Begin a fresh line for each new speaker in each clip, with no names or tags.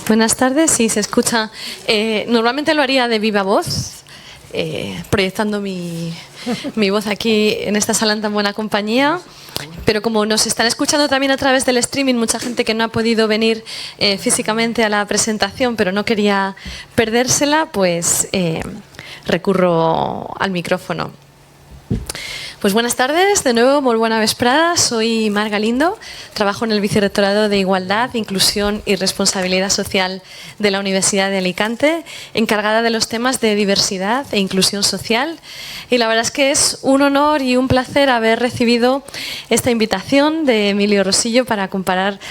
Buenas tardes, sí, se escucha. Normalmente lo haría de viva voz, proyectando mi voz aquí en esta sala en tan buena compañía, pero como nos están escuchando también a través del streaming, mucha gente que no ha podido venir físicamente a la presentación, pero no quería perdérsela, pues recurro al micrófono. Pues buenas tardes, de nuevo, muy buena vesprada. Soy Mar Galindo, trabajo en el Vicerrectorado de Igualdad, Inclusión y Responsabilidad Social de la Universidad de Alicante, encargada de los temas de diversidad e inclusión social. Y la verdad es que es un honor y un placer haber recibido esta invitación de Emilio Rosillo para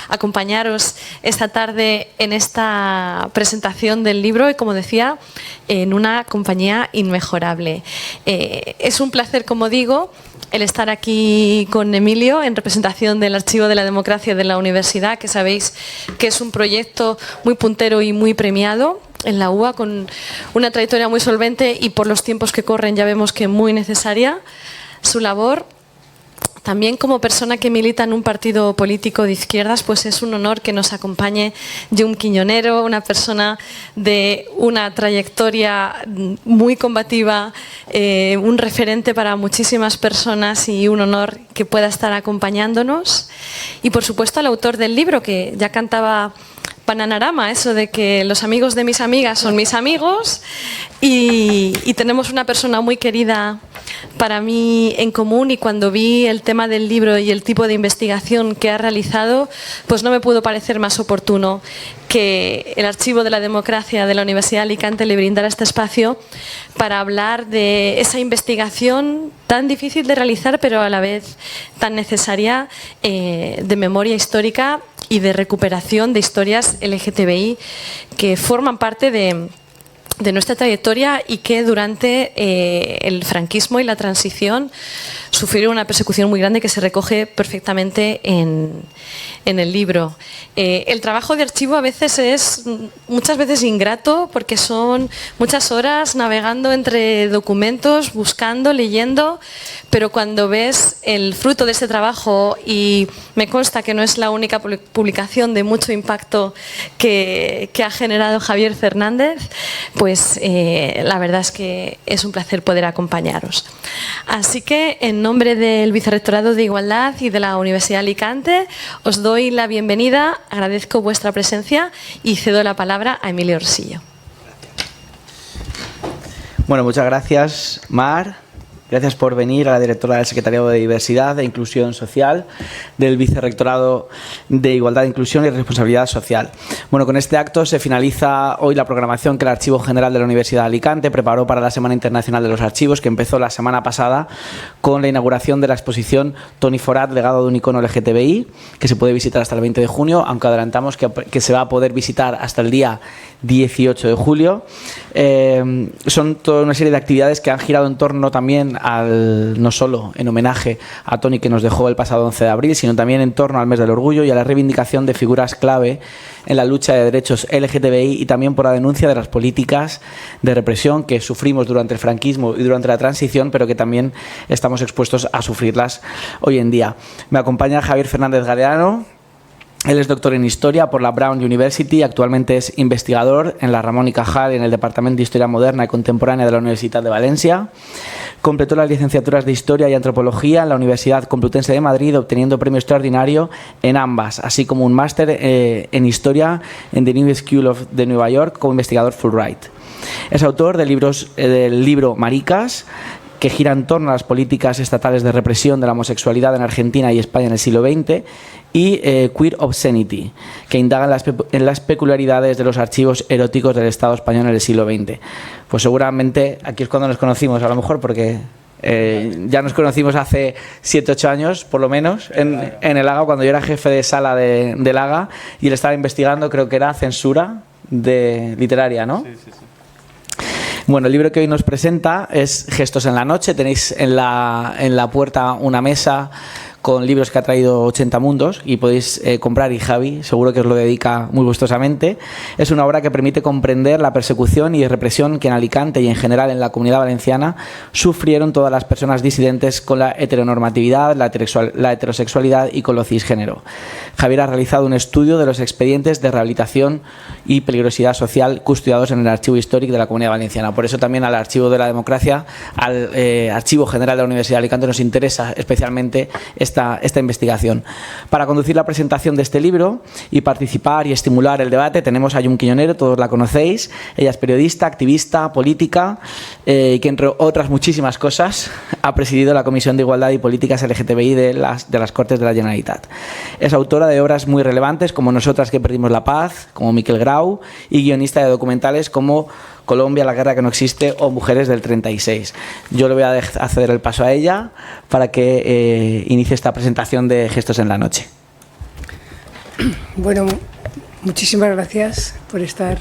acompañaros esta tarde en esta presentación del libro y, como decía, en una compañía inmejorable. Es un placer, como digo, el estar aquí con Emilio en representación del Archivo de la Democracia de la Universidad, que sabéis que es un proyecto muy puntero y muy premiado en la UA, con una trayectoria muy solvente y por los tiempos que corren ya vemos que muy necesaria su labor. También como persona que milita en un partido político de izquierdas, pues es un honor que nos acompañe Jaume Quiñonero, una persona de una trayectoria muy combativa, un referente para muchísimas personas y un honor que pueda estar acompañándonos. Y por supuesto al autor del libro, que ya cantaba Bananarama, eso de que los amigos de mis amigas son mis amigos, y tenemos una persona muy querida para mí en común, y cuando vi el tema del libro y el tipo de investigación que ha realizado, pues no me pudo parecer más oportuno que el Archivo de la Democracia de la Universidad de Alicante le brindara este espacio para hablar de esa investigación tan difícil de realizar, pero a la vez tan necesaria, de memoria histórica y de recuperación de historias LGTBI que forman parte de nuestra trayectoria y que durante el franquismo y la transición sufrieron una persecución muy grande que se recoge perfectamente en el libro. El trabajo de archivo a veces es muchas veces ingrato porque son muchas horas navegando entre documentos, buscando, leyendo, pero cuando ves el fruto de ese trabajo, y me consta que no es la única publicación de mucho impacto que ha generado Javier Fernández, pues la verdad es que es un placer poder acompañaros. Así que en nombre del Vicerrectorado de Igualdad y de la Universidad de Alicante os doy la bienvenida, agradezco vuestra presencia y cedo la palabra a Emilio Rosillo.
Bueno, muchas gracias, Mar. Gracias por venir, a la directora del Secretariado de Diversidad e Inclusión Social, del Vicerrectorado de Igualdad, Inclusión y Responsabilidad Social. Bueno, con este acto se finaliza hoy la programación que el Archivo General de la Universidad de Alicante preparó para la Semana Internacional de los Archivos, que empezó la semana pasada con la inauguración de la exposición Toni Forat, legado de un icono LGTBI, que se puede visitar hasta el 20 de junio, aunque adelantamos que se va a poder visitar hasta el día 18 de julio. Son toda una serie de actividades que han girado en torno también no solo en homenaje a Toni, que nos dejó el pasado 11 de abril, sino también en torno al mes del orgullo y a la reivindicación de figuras clave en la lucha de derechos LGTBI, y también por la denuncia de las políticas de represión que sufrimos durante el franquismo y durante la transición, pero que también estamos expuestos a sufrirlas hoy en día. Me acompaña Javier Fernández Galeano. Él es doctor en Historia por la Brown University, actualmente es investigador en la Ramón y Cajal en el Departamento de Historia Moderna y Contemporánea de la Universidad de Valencia. Completó las licenciaturas de Historia y Antropología en la Universidad Complutense de Madrid, obteniendo premio extraordinario en ambas, así como un máster en Historia en The New School de Nueva York como investigador Fulbright. Es autor del libro Maricas, que gira en torno a las políticas estatales de represión de la homosexualidad en Argentina y España en el siglo XX, y Queer Obscenity, que indaga en las peculiaridades de los archivos eróticos del Estado español en el siglo XX. Pues seguramente aquí es cuando nos conocimos, a lo mejor, porque ya nos conocimos hace 7-8 años, por lo menos, en el AGA, cuando yo era jefe de sala del AGA, y él estaba investigando, creo que era censura literaria, ¿no? Sí. Bueno, el libro que hoy nos presenta es Gestos en la noche. Tenéis en la puerta una mesa con libros que ha traído 80 mundos y podéis comprar, y Javi seguro que os lo dedica muy gustosamente. Es una obra que permite comprender la persecución y represión que en Alicante y en general en la Comunidad Valenciana sufrieron todas las personas disidentes con la heteronormatividad, la heterosexualidad y con lo cisgénero. Javier ha realizado un estudio de los expedientes de rehabilitación y peligrosidad social custodiados en el Archivo Histórico de la Comunidad Valenciana. Por eso también al Archivo de la Democracia, al Archivo General de la Universidad de Alicante, nos interesa especialmente esta investigación. Para conducir la presentación de este libro y participar y estimular el debate tenemos a Llum Quiñonero, todos la conocéis. Ella es periodista, activista, política y que, entre otras muchísimas cosas, ha presidido la Comisión de Igualdad y Políticas LGTBI de las Cortes de la Generalitat. Es autora de obras muy relevantes como Nosotras que perdimos la paz, como Miquel Grau, y guionista de documentales como Colombia, la guerra que no existe o Mujeres del 36. Yo le voy a ceder el paso a ella para que inicie esta presentación de Gestos en la Noche.
Bueno, muchísimas gracias por estar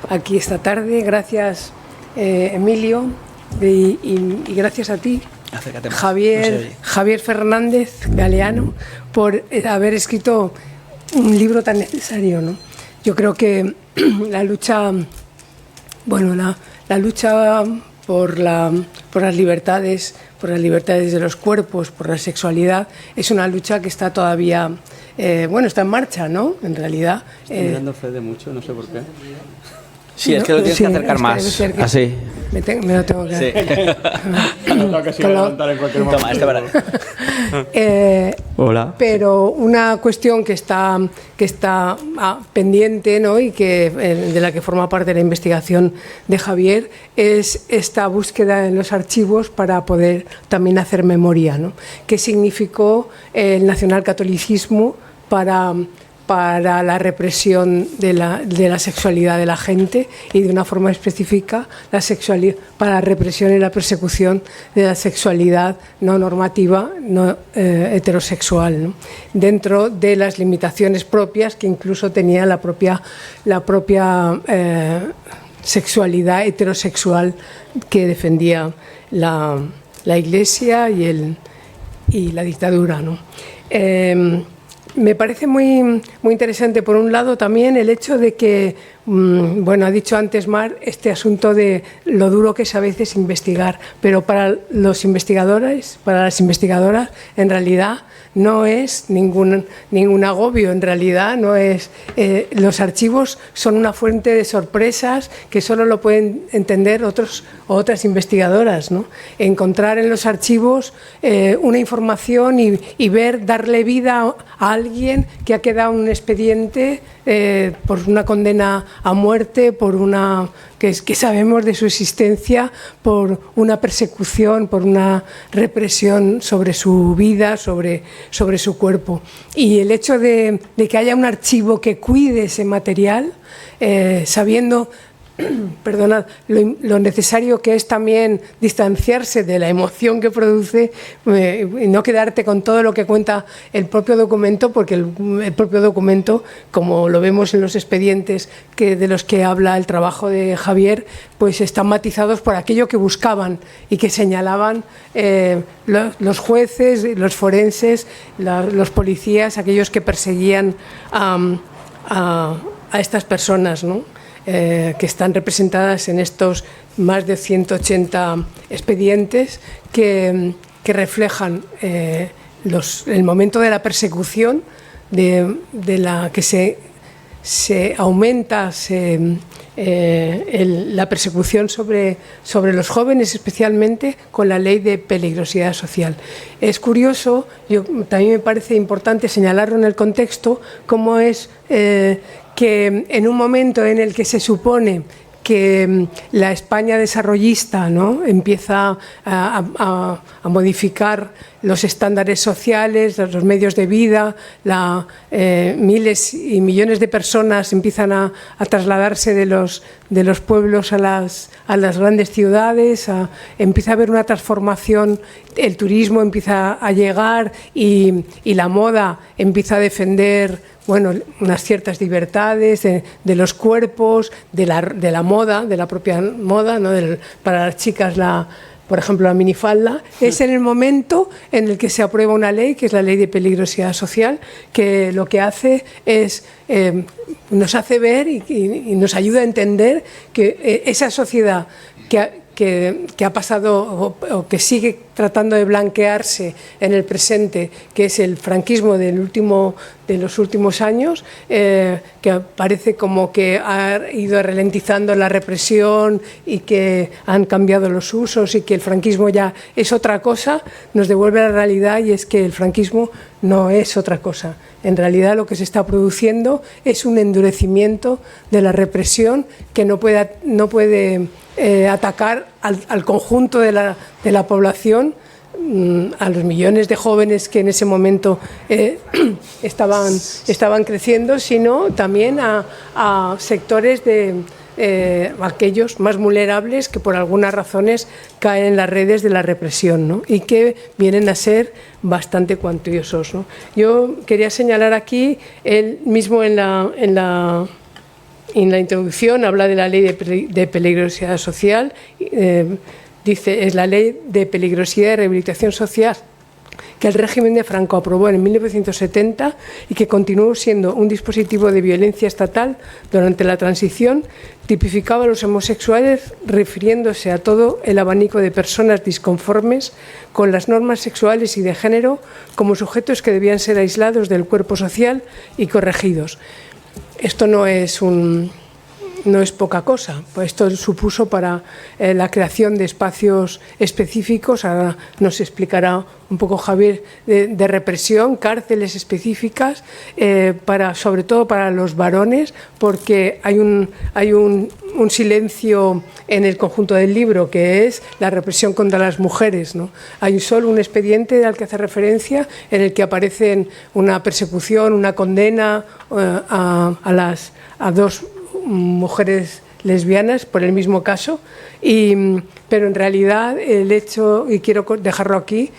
aquí esta tarde. Gracias, Emilio, y gracias a ti, Javier Fernández Galeano, por haber escrito un libro tan necesario, ¿no? Yo creo que la lucha por las libertades de los cuerpos, por la sexualidad, es una lucha que está todavía, está en marcha, ¿no? En realidad.
Estoy mirando Fede mucho, no sé por qué.
Sí, es que lo tienes que acercar más. Así.
Me lo tengo que hacer.
No, que se va a levantar en cualquier momento.
Toma, Hola.
Pero una cuestión que está pendiente, ¿no? Y de la que forma parte la investigación de Javier es esta búsqueda en los archivos para poder también hacer memoria, ¿no? ¿Qué significó el nacionalcatolicismo para la represión de la sexualidad de la gente y de una forma específica para la represión y la persecución de la sexualidad no normativa, no heterosexual, ¿no? Dentro de las limitaciones propias que incluso tenía la propia sexualidad heterosexual que defendía la Iglesia y la dictadura, ¿no? Me parece muy interesante, por un lado, también el hecho de que, ha dicho antes Mar, este asunto de lo duro que es a veces investigar, pero para los investigadores, para las investigadoras, en realidad no es ningún agobio, en realidad no es. Los archivos son una fuente de sorpresas que solo lo pueden entender otras investigadoras, ¿no? Encontrar en los archivos una información y darle vida a alguien que ha quedado en un expediente por una condena a muerte, que sabemos de su existencia, por una persecución, por una represión sobre su vida, sobre su cuerpo. Y el hecho de que haya un archivo que cuide ese material, sabiendo perdonad, lo necesario que es también distanciarse de la emoción que produce y no quedarte con todo lo que cuenta el propio documento, porque el propio documento, como lo vemos en los expedientes de los que habla el trabajo de Javier, pues están matizados por aquello que buscaban y que señalaban los jueces, los forenses, los policías, aquellos que perseguían a estas personas, ¿no? Que están representadas en estos más de 180 expedientes que reflejan el momento de la persecución, de la que se aumenta la persecución sobre los jóvenes, especialmente con la ley de peligrosidad social. Es curioso, también me parece importante señalarlo en el contexto, cómo es que en un momento en el que se supone que la España desarrollista, ¿no?, empieza a modificar los estándares sociales, los medios de vida, miles y millones de personas empiezan a trasladarse de los pueblos a las grandes ciudades, empieza a haber una transformación, el turismo empieza a llegar y la moda empieza a defender unas ciertas libertades de los cuerpos, de la moda, de la propia moda, ¿no? Para las chicas por ejemplo, la minifalda, es en el momento en el que se aprueba una ley, que es la Ley de Peligrosidad Social, que lo que hace es, nos hace ver y nos ayuda a entender que esa sociedad que ha pasado o que sigue tratando de blanquearse en el presente, que es el franquismo de los últimos años, que parece como que ha ido ralentizando la represión y que han cambiado los usos y que el franquismo ya es otra cosa, nos devuelve a la realidad, y es que el franquismo no es otra cosa. En realidad lo que se está produciendo es un endurecimiento de la represión que no puede atacar al conjunto de la población, a los millones de jóvenes que en ese momento estaban creciendo, sino también a sectores de aquellos más vulnerables que por algunas razones caen en las redes de la represión, ¿no? Y que vienen a ser bastante cuantiosos, ¿no? Yo quería señalar aquí, él mismo en la introducción habla de la Ley de Peligrosidad Social, dice, es la Ley de Peligrosidad y Rehabilitación Social que el régimen de Franco aprobó en 1970 y que continuó siendo un dispositivo de violencia estatal durante la transición, tipificaba a los homosexuales refiriéndose a todo el abanico de personas disconformes con las normas sexuales y de género como sujetos que debían ser aislados del cuerpo social y corregidos. Esto no es poca cosa, pues esto supuso para la creación de espacios específicos, ahora nos explicará un poco Javier, de represión, cárceles específicas, sobre todo para los varones, porque hay un silencio en el conjunto del libro, que es la represión contra las mujeres, ¿no? Hay solo un expediente al que hace referencia en el que aparecen una persecución, una condena a dos mujeres lesbianas por el mismo caso, pero en realidad el hecho, y quiero dejarlo aquí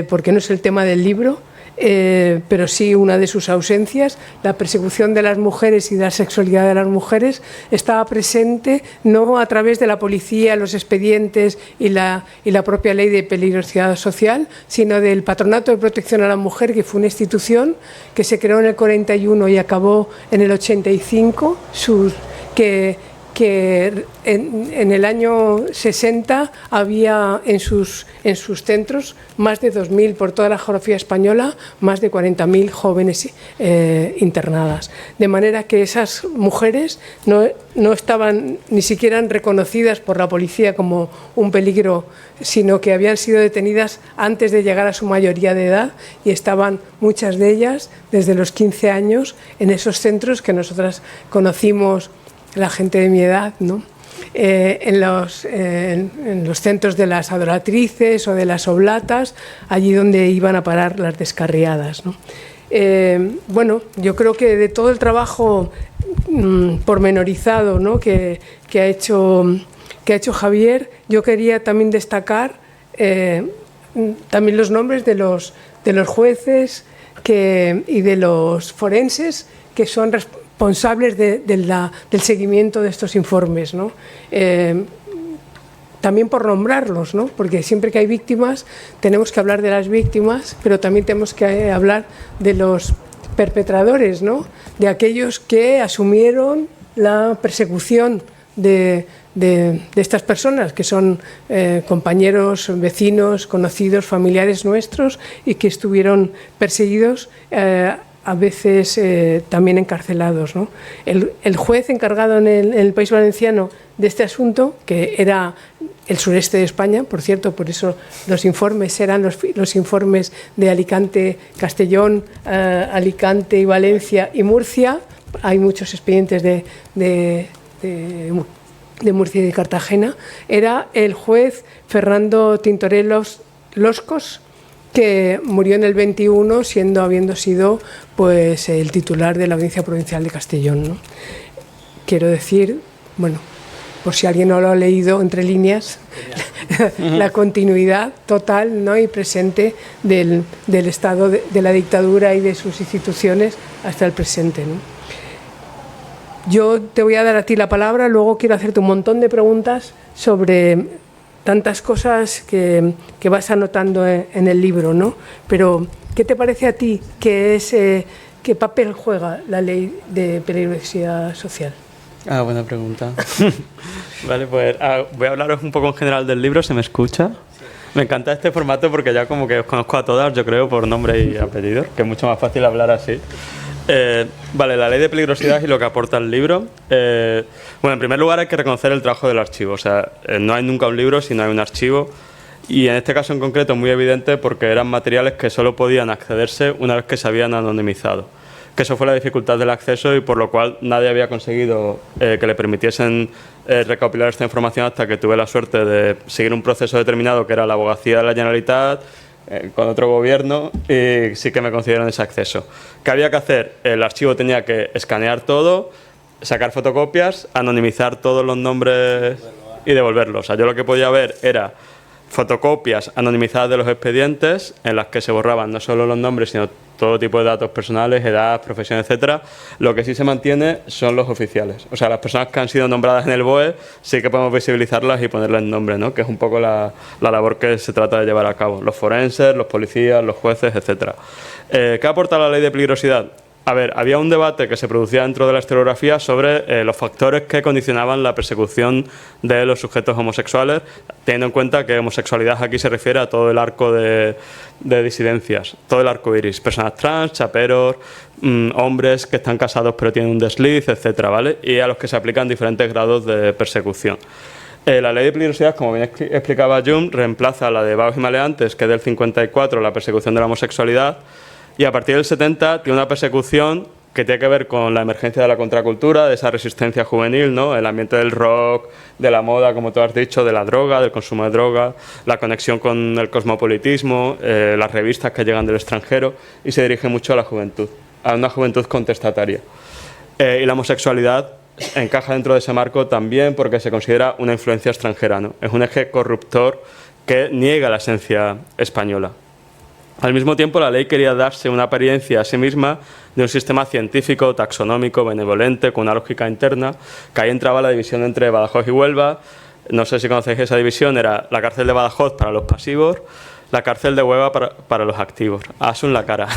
porque no es el tema del libro, pero sí una de sus ausencias, la persecución de las mujeres y de la sexualidad de las mujeres estaba presente no a través de la policía, los expedientes y la propia Ley de Peligrosidad Social, sino del Patronato de Protección a la Mujer, que fue una institución que se creó en el 41 y acabó en el 85, que en el año 60 había en sus centros más de 2.000 por toda la geografía española, más de 40.000 jóvenes internadas. De manera que esas mujeres no estaban ni siquiera reconocidas por la policía como un peligro, sino que habían sido detenidas antes de llegar a su mayoría de edad, y estaban muchas de ellas desde los 15 años en esos centros que nosotras conocimos, la gente de mi edad, ¿no? En los centros de las adoratrices o de las oblatas, allí donde iban a parar las descarriadas, ¿no? Bueno, yo creo que de todo el trabajo pormenorizado, ¿no?, que ha hecho Javier, yo quería también destacar también los nombres de los jueces y de los forenses que son responsables del seguimiento de estos informes, ¿no? También por nombrarlos, ¿no? Porque siempre que hay víctimas tenemos que hablar de las víctimas, pero también tenemos que hablar de los perpetradores, ¿no?, de aquellos que asumieron la persecución de estas personas, que son compañeros, vecinos, conocidos, familiares nuestros, y que estuvieron perseguidos, a veces también encarcelados, ¿no? El juez encargado en el País Valenciano de este asunto, que era el sureste de España, por cierto, por eso los informes eran los informes de Alicante, Castellón, Alicante y Valencia y Murcia. Hay muchos expedientes de Murcia y de Cartagena. Era el juez Fernando Tintorelos Loscos, que murió en el 21, habiendo sido pues el titular de la Audiencia Provincial de Castellón, ¿no? Quiero decir, bueno, por si alguien no lo ha leído entre líneas, la continuidad total, ¿no?, y presente del estado de la dictadura y de sus instituciones hasta el presente, ¿no? Yo te voy a dar a ti la palabra, luego quiero hacerte un montón de preguntas sobre tantas cosas que vas anotando en el libro, ¿no? Pero, ¿qué te parece a ti qué papel juega la ley de peligrosidad social?
Buena pregunta. Vale, pues voy a hablaros un poco en general del libro, ¿se me escucha? Sí. Me encanta este formato porque ya como que os conozco a todas, yo creo, por nombre y apellido, que es mucho más fácil hablar así. Vale, la ley de peligrosidad y lo que aporta el libro. Bueno, en primer lugar hay que reconocer el trabajo del archivo, o sea, no hay nunca un libro si no hay un archivo. Y en este caso en concreto es muy evidente porque eran materiales que solo podían accederse una vez que se habían anonimizado. Que eso fue la dificultad del acceso y por lo cual nadie había conseguido que le permitiesen recopilar esta información hasta que tuve la suerte de seguir un proceso determinado que era la abogacía de la Generalitat con otro gobierno y sí que me concedieron ese acceso. ¿Qué había que hacer? El archivo tenía que escanear todo, sacar fotocopias, anonimizar todos los nombres y devolverlos. O sea, yo lo que podía ver era fotocopias anonimizadas de los expedientes en las que se borraban no solo los nombres sino todo tipo de datos personales, edad, profesión, etcétera. Lo que sí se mantiene son los oficiales. O sea, las personas que han sido nombradas en el BOE sí que podemos visibilizarlas y ponerles nombre, ¿no? Que es un poco la labor que se trata de llevar a cabo. Los forenses, los policías, los jueces, etcétera. ¿Qué aporta la ley de peligrosidad? A ver, había un debate que se producía dentro de la historiografía sobre los factores que condicionaban la persecución de los sujetos homosexuales, teniendo en cuenta que homosexualidad aquí se refiere a todo el arco de disidencias, todo el arco iris, personas trans, chaperos, hombres que están casados pero tienen un desliz, etcétera, ¿vale? Y a los que se aplican diferentes grados de persecución. La ley de peligrosidad, como bien explicaba Jung, reemplaza a la de vagos y maleantes, que es del 54, la persecución de la homosexualidad, y a partir del 70 tiene una persecución que tiene que ver con la emergencia de la contracultura, de esa resistencia juvenil, ¿no? El ambiente del rock, de la moda, como tú has dicho, de la droga, del consumo de droga, la conexión con el cosmopolitismo, las revistas que llegan del extranjero, y se dirige mucho a la juventud, a una juventud contestataria. Y la homosexualidad encaja dentro de ese marco también porque se considera una influencia extranjera, ¿no? Es un eje corruptor que niega la esencia española. Al mismo tiempo, la ley quería darse una apariencia a sí misma de un sistema científico, taxonómico, benevolente, con una lógica interna, que ahí entraba la división entre Badajoz y Huelva. No sé si conocéis esa división, era la cárcel de Badajoz para los pasivos, la cárcel de Huelva para los activos. Asun la cara.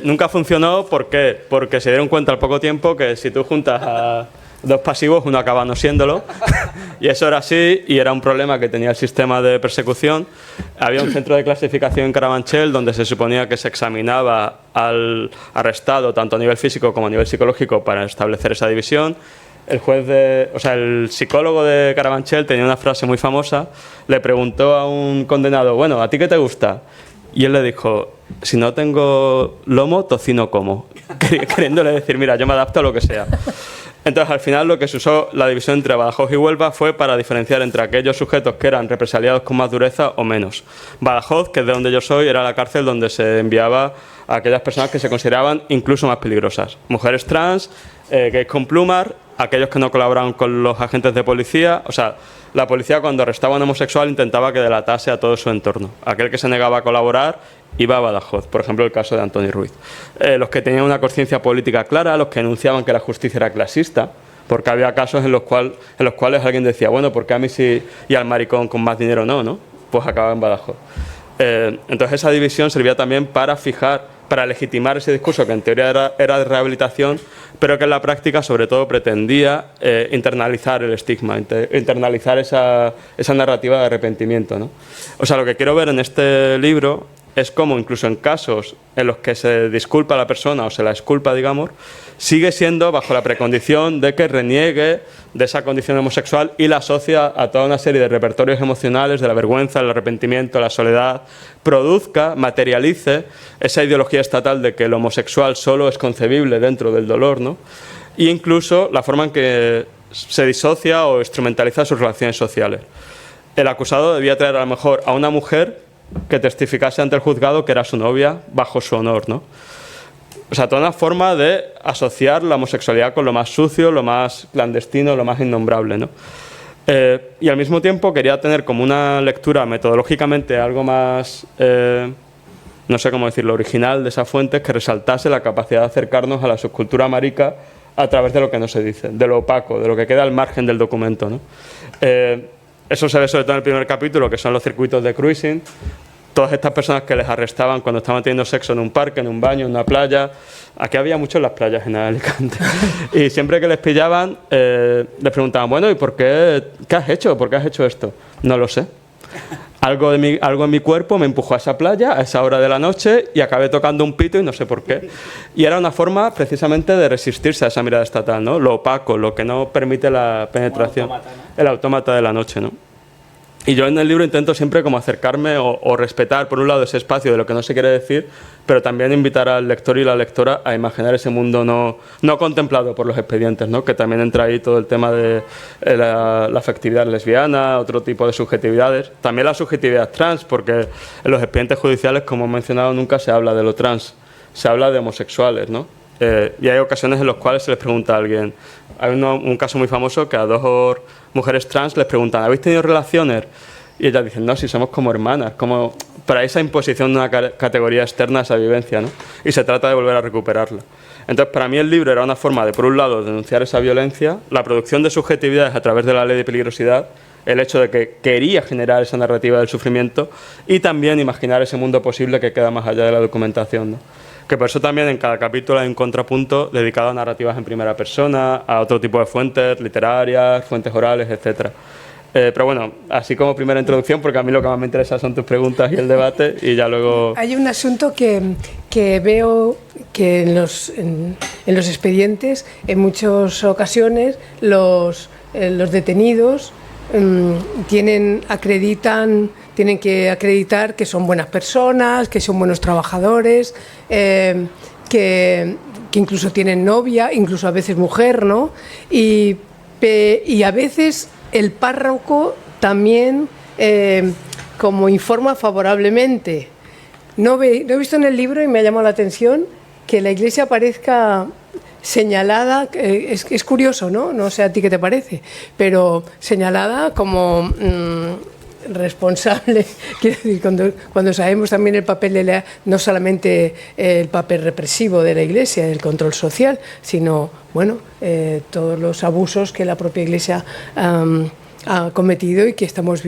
Nunca funcionó, ¿por qué? Porque se dieron cuenta al poco tiempo que si tú juntas a dos pasivos, uno acaba no siéndolo, y eso era así, y era un problema que tenía el sistema de persecución. Había un centro de clasificación en Carabanchel donde se suponía que se examinaba al arrestado tanto a nivel físico como a nivel psicológico para establecer esa división. El psicólogo de Carabanchel tenía una frase muy famosa, le preguntó a un condenado, bueno, ¿a ti qué te gusta? Y él le dijo, si no tengo lomo, tocino como, queriéndole decir, mira, yo me adapto a lo que sea. Entonces, al final, lo que se usó la división entre Badajoz y Huelva fue para diferenciar entre aquellos sujetos que eran represaliados con más dureza o menos. Badajoz, que es de donde yo soy, era la cárcel donde se enviaba a aquellas personas que se consideraban incluso más peligrosas. Mujeres trans, gays con plumas, aquellos que no colaboraban con los agentes de policía. O sea, la policía cuando arrestaba a un homosexual intentaba que delatase a todo su entorno. Aquel que se negaba a colaborar iba a Badajoz, por ejemplo el caso de Antoni Ruiz. Los que tenían una conciencia política clara, los que enunciaban que la justicia era clasista, porque había casos en los cuales alguien decía, bueno, ¿por qué a mí sí y al maricón con más dinero no? Pues acababa en Badajoz. Entonces esa división servía también para legitimar ese discurso que en teoría era de rehabilitación, pero que en la práctica sobre todo pretendía internalizar el estigma, internalizar esa narrativa de arrepentimiento, ¿no? O sea, lo que quiero ver en este libro es cómo incluso en casos en los que se disculpa a la persona o se la exculpa, digamos, sigue siendo bajo la precondición de que reniegue de esa condición homosexual y la asocia a toda una serie de repertorios emocionales de la vergüenza, el arrepentimiento, la soledad, produzca, materialice esa ideología estatal de que el homosexual solo es concebible dentro del dolor, ¿no? E incluso la forma en que se disocia o instrumentaliza sus relaciones sociales. El acusado debía traer a lo mejor a una mujer que testificase ante el juzgado que era su novia bajo su honor, ¿no? O sea, toda una forma de asociar la homosexualidad con lo más sucio, lo más clandestino, lo más innombrable, ¿no? Y al mismo tiempo quería tener como una lectura metodológicamente algo más, no sé cómo decirlo, original de esas fuentes, que resaltase la capacidad de acercarnos a la subcultura marica a través de lo que no se dice, de lo opaco, de lo que queda al margen del documento, ¿no? eso se ve sobre todo en el primer capítulo, que son los circuitos de cruising. Todas estas personas que les arrestaban cuando estaban teniendo sexo en un parque, en un baño, en una playa. Aquí había mucho en las playas en Alicante. Y siempre que les pillaban, les preguntaban, bueno, ¿y por qué? ¿Qué has hecho? ¿Por qué has hecho esto? No lo sé. Algo en mi cuerpo me empujó a esa playa a esa hora de la noche y acabé tocando un pito y no sé por qué. Y era una forma precisamente de resistirse a esa mirada estatal, ¿no? Lo opaco, lo que no permite la penetración. El autómata de la noche, ¿no? Y yo en el libro intento siempre como acercarme o respetar, por un lado, ese espacio de lo que no se quiere decir, pero también invitar al lector y la lectora a imaginar ese mundo no contemplado por los expedientes, ¿no? Que también entra ahí todo el tema de la afectividad lesbiana, otro tipo de subjetividades. También la subjetividad trans, porque en los expedientes judiciales, como he mencionado, nunca se habla de lo trans, se habla de homosexuales, ¿no? Y hay ocasiones en las cuales se les pregunta a alguien. Hay un caso muy famoso que a dos mujeres trans les preguntan, ¿habéis tenido relaciones? Y ellas dicen, no, si somos como hermanas, como para esa imposición de una categoría externa a esa vivencia, ¿no? Y se trata de volver a recuperarla. Entonces, para mí el libro era una forma de, por un lado, denunciar esa violencia, la producción de subjetividades a través de la ley de peligrosidad, el hecho de que quería generar esa narrativa del sufrimiento y también imaginar ese mundo posible que queda más allá de la documentación, ¿no? Que por eso también en cada capítulo hay un contrapunto dedicado a narrativas en primera persona, a otro tipo de fuentes literarias, fuentes orales, etc. Pero bueno, así como primera introducción, porque a mí lo que más me interesa son tus preguntas y el debate, y ya luego...
Hay un asunto que veo que en los expedientes, en muchas ocasiones, los detenidos tienen que acreditar que son buenas personas, que son buenos trabajadores, que incluso tienen novia, incluso a veces mujer, ¿no? Y a veces el párroco también como informa favorablemente. No he visto en el libro, y me ha llamado la atención, que la Iglesia aparezca señalada, es curioso, ¿no? No sé a ti qué te parece, pero señalada como responsable, quiero decir, cuando sabemos también el papel no solamente el papel represivo de la Iglesia, el control social, sino, bueno, todos los abusos que la propia Iglesia ha cometido y que estamos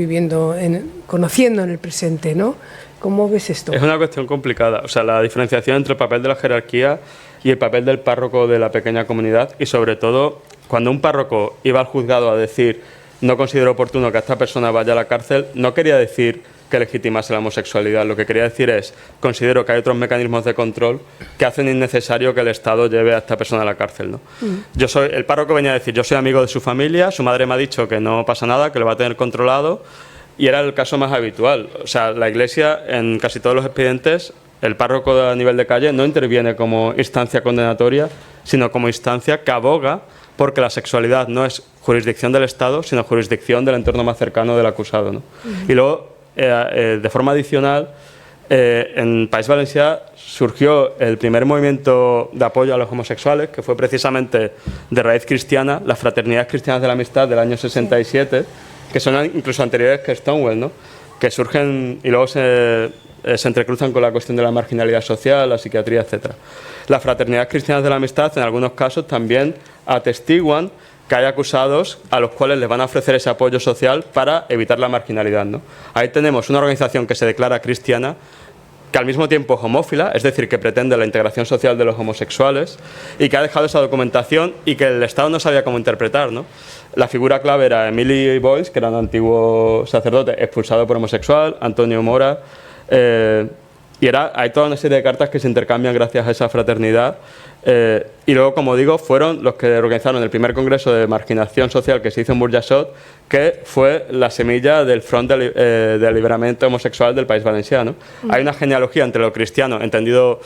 conociendo en el presente, ¿no? ¿Cómo ves esto?
Es una cuestión complicada, o sea, la diferenciación entre el papel de la jerarquía y el papel del párroco de la pequeña comunidad, y sobre todo cuando un párroco iba al juzgado a decir no considero oportuno que esta persona vaya a la cárcel, no quería decir que legitimase la homosexualidad, lo que quería decir es considero que hay otros mecanismos de control que hacen innecesario que el Estado lleve a esta persona a la cárcel, ¿no? El párroco venía a decir yo soy amigo de su familia, su madre me ha dicho que no pasa nada, que lo va a tener controlado, y era el caso más habitual. O sea, la Iglesia en casi todos los expedientes, el párroco a nivel de calle no interviene como instancia condenatoria, sino como instancia que aboga porque la sexualidad no es jurisdicción del Estado, sino jurisdicción del entorno más cercano del acusado, ¿no? Y luego, de forma adicional, en País Valencià surgió el primer movimiento de apoyo a los homosexuales, que fue precisamente de raíz cristiana, las Fraternidades Cristianas de la Amistad del año 67, que son incluso anteriores que Stonewall, ¿no? Que surgen y luego se entrecruzan con la cuestión de la marginalidad social, la psiquiatría, etc. Las Fraternidades Cristianas de la Amistad, en algunos casos, también atestiguan que hay acusados a los cuales les van a ofrecer ese apoyo social para evitar la marginalidad, ¿no? Ahí tenemos una organización que se declara cristiana, que al mismo tiempo es homófila, es decir, que pretende la integración social de los homosexuales y que ha dejado esa documentación y que el Estado no sabía cómo interpretar, ¿no? La figura clave era Emily Boyce, que era un antiguo sacerdote expulsado por homosexual, Antonio Mora, y hay toda una serie de cartas que se intercambian gracias a esa fraternidad. Y luego, como digo, fueron los que organizaron el primer congreso de marginación social que se hizo en Burjassot, que fue la semilla del Front de Liberamiento Homosexual del País Valencià, ¿no? Hay una genealogía entre lo cristiano, entendido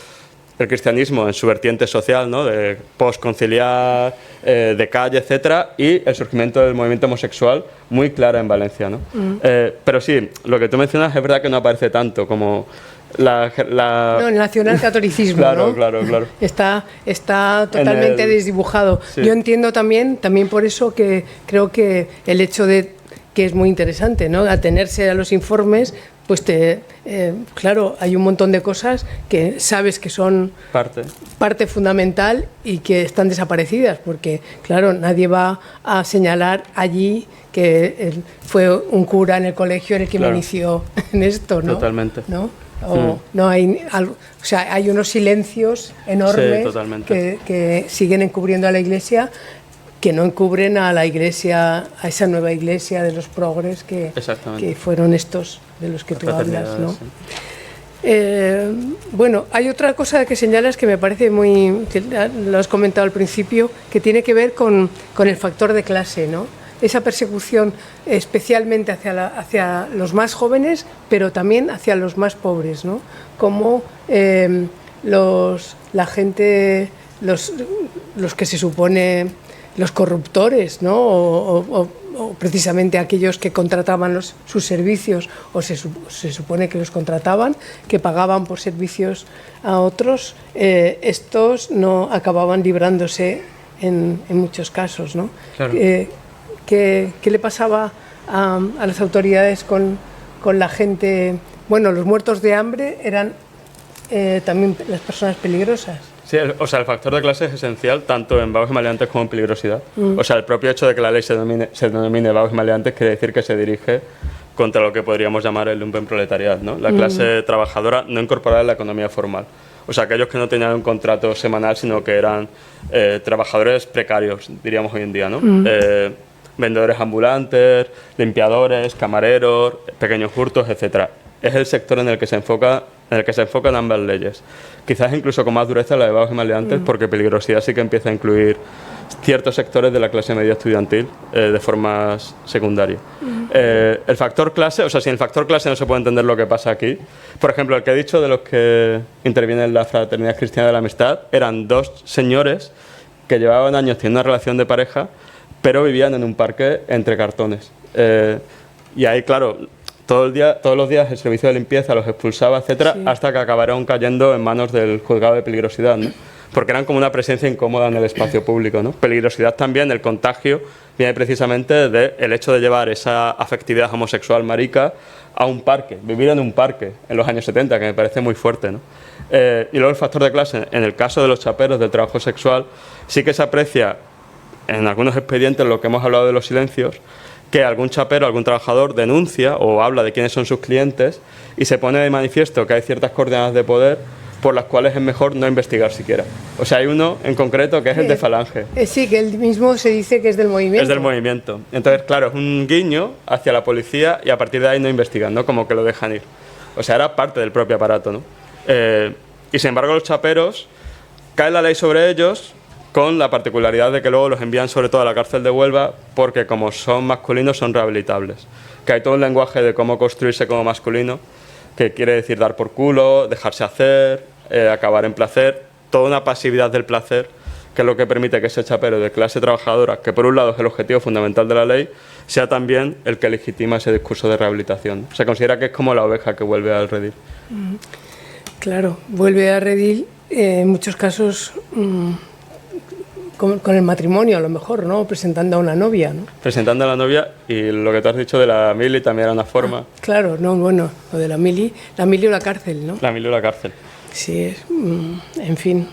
el cristianismo en su vertiente social, ¿no? De postconciliar, de calle, etcétera, y el surgimiento del movimiento homosexual muy clara en Valencia, ¿no? Pero sí, lo que tú mencionas es verdad que no aparece tanto como no,
el nacionalcatolicismo,
claro,
¿no?
Claro.
Está totalmente desdibujado. Sí. Yo entiendo también por eso que creo que el hecho de que es muy interesante, ¿no? Atenerse a los informes, pues claro, hay un montón de cosas que sabes que son parte fundamental y que están desaparecidas, porque claro, nadie va a señalar allí que fue un cura en el colegio el que me inició en esto, ¿no?
Totalmente.
¿No? No hay algo, o sea, hay unos silencios enormes que siguen encubriendo a la Iglesia, que no encubren a la Iglesia, a esa nueva Iglesia de los progres que fueron estos de los que tú hablas, ¿no? Bueno, hay otra cosa que señalas que me parece que lo has comentado al principio, que tiene que ver con el factor de clase, ¿no? Esa persecución especialmente hacia los más jóvenes, pero también hacia los más pobres, ¿no? Como la gente, los que se supone los corruptores, ¿no? O precisamente aquellos que contrataban sus servicios, o se supone que los contrataban, que pagaban por servicios a otros, estos no acababan librándose en muchos casos, ¿no?
Claro.
¿Qué le pasaba a las autoridades con la gente? Bueno, los muertos de hambre eran también las personas peligrosas.
Sí, o sea, el factor de clase es esencial tanto en vagos y maleantes como en peligrosidad. O sea, el propio hecho de que la ley se denomine vagos y maleantes quiere decir que se dirige contra lo que podríamos llamar el lumpenproletariado, ¿no? La clase trabajadora no incorporada en la economía formal. O sea, aquellos que no tenían un contrato semanal, sino que eran trabajadores precarios, diríamos hoy en día, ¿no? Vendedores ambulantes, limpiadores, camareros, pequeños hurtos, etcétera. Es el sector en el que se enfocan ambas leyes. Quizás incluso con más dureza la de vagos y maleantes, porque peligrosidad sí que empieza a incluir ciertos sectores de la clase media estudiantil de forma secundaria. El factor clase, o sea, sin el factor clase no se puede entender lo que pasa aquí. Por ejemplo, el que he dicho de los que intervienen en la Fraternidad Cristiana de la Amistad eran dos señores que llevaban años teniendo una relación de pareja, pero vivían en un parque entre cartones. Y ahí, claro, todos los días el servicio de limpieza los expulsaba, etcétera, hasta que acabaron cayendo en manos del juzgado de peligrosidad, ¿no? Porque eran como una presencia incómoda en el espacio público, ¿no? Peligrosidad también, el contagio, viene precisamente del hecho de llevar esa afectividad homosexual marica a un parque, vivir en un parque en los años 70, que me parece muy fuerte, ¿no? Y luego el factor de clase, en el caso de los chaperos del trabajo sexual, sí que se aprecia en algunos expedientes, lo que hemos hablado de los silencios, que algún chapero, algún trabajador denuncia o habla de quiénes son sus clientes y se pone de manifiesto que hay ciertas coordenadas de poder por las cuales es mejor no investigar siquiera. O sea, hay uno en concreto que es el de Falange.
Sí, que él mismo se dice que es del movimiento.
Es del movimiento. Entonces, claro, es un guiño hacia la policía y a partir de ahí no investigan, ¿no? Como que lo dejan ir. O sea, era parte del propio aparato, ¿no? Y sin embargo, los chaperos, cae la ley sobre ellos con la particularidad de que luego los envían sobre todo a la cárcel de Huelva porque como son masculinos son rehabilitables. Que hay todo un lenguaje de cómo construirse como masculino, que quiere decir dar por culo, dejarse hacer, acabar en placer, toda una pasividad del placer, que es lo que permite que ese chapero de clase trabajadora, que por un lado es el objetivo fundamental de la ley, sea también el que legitima ese discurso de rehabilitación. Se considera que es como la oveja que vuelve al redil.
Claro, vuelve al redil en muchos casos con el matrimonio, a lo mejor, ¿no? Presentando a una novia, ¿no?
Presentando a la novia, y lo que tú has dicho de la mili también era una forma.
Claro, no, bueno, lo de la mili o la cárcel, ¿no?
La mili o la cárcel.
Sí, en fin.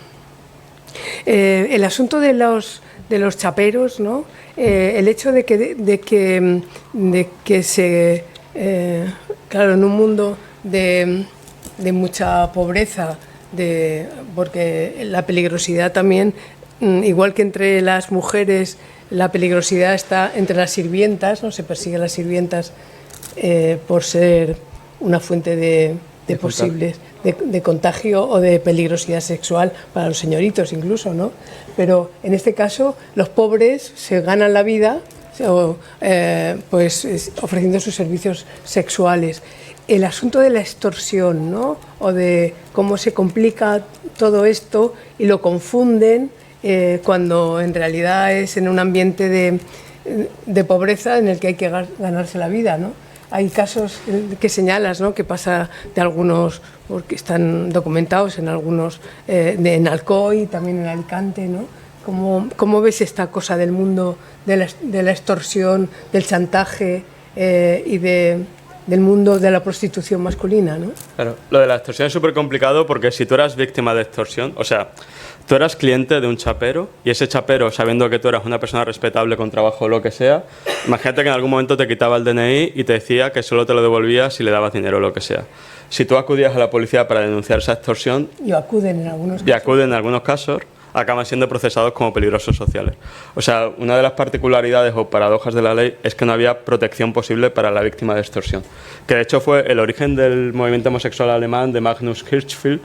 El asunto de los chaperos, ¿no? El hecho de que se... claro, en un mundo de mucha pobreza, porque la peligrosidad también, igual que entre las mujeres, la peligrosidad está entre las sirvientas, ¿no? Se persigue a las sirvientas por ser una fuente de posibles de contagio o de peligrosidad sexual para los señoritos incluso, ¿no? Pero en este caso los pobres se ganan la vida pues ofreciendo sus servicios sexuales. El asunto de la extorsión, ¿no? O de cómo se complica todo esto y lo confunden cuando en realidad es en un ambiente de pobreza en el que hay que ganarse la vida, ¿no? Hay casos que señalas, ¿no? Que pasa de algunos, porque están documentados en algunos, en Alcoy, también en Alicante, ¿no? ¿Cómo ves esta cosa del mundo de la extorsión, del chantaje y del mundo de la prostitución masculina, ¿no?
Claro, lo de la extorsión es súper complicado porque si tú eras víctima de extorsión, o sea, tú eras cliente de un chapero y ese chapero, sabiendo que tú eras una persona respetable con trabajo o lo que sea, imagínate que en algún momento te quitaba el DNI y te decía que solo te lo devolvía si le dabas dinero o lo que sea. Si tú acudías a la policía para denunciar esa extorsión,
Y acuden en algunos casos.
Acaban siendo procesados como peligrosos sociales. O sea, una de las particularidades o paradojas de la ley es que no había protección posible para la víctima de extorsión. Que de hecho fue el origen del movimiento homosexual alemán de Magnus Hirschfeld.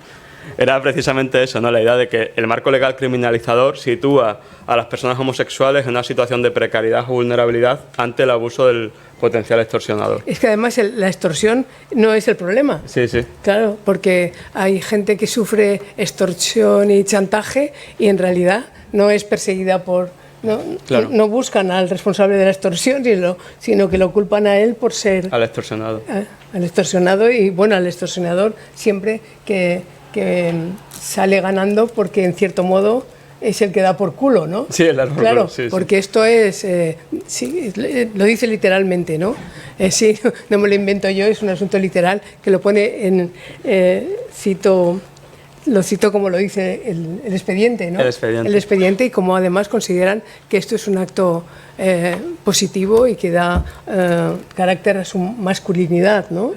Era precisamente eso, ¿no? La idea de que el marco legal criminalizador sitúa a las personas homosexuales en una situación de precariedad o vulnerabilidad ante el abuso del potencial extorsionador.
Es que además la extorsión no es el problema.
Sí, sí.
Claro, porque hay gente que sufre extorsión y chantaje y en realidad no es perseguida por...
Claro.
No buscan al responsable de la extorsión, sino que lo culpan a él por ser...
Al extorsionado.
Al extorsionado y, bueno, al extorsionador siempre que sale ganando porque, en cierto modo, es el que da por culo, ¿no?
Sí, el árbol.
Claro,
sí,
porque esto es... sí, lo dice literalmente, ¿no? Sí, no me lo invento yo, es un asunto literal que lo pone en... Lo cito como lo dice el expediente, ¿no?
El expediente.
El expediente, y como además consideran que esto es un acto positivo y que da carácter a su masculinidad, ¿no?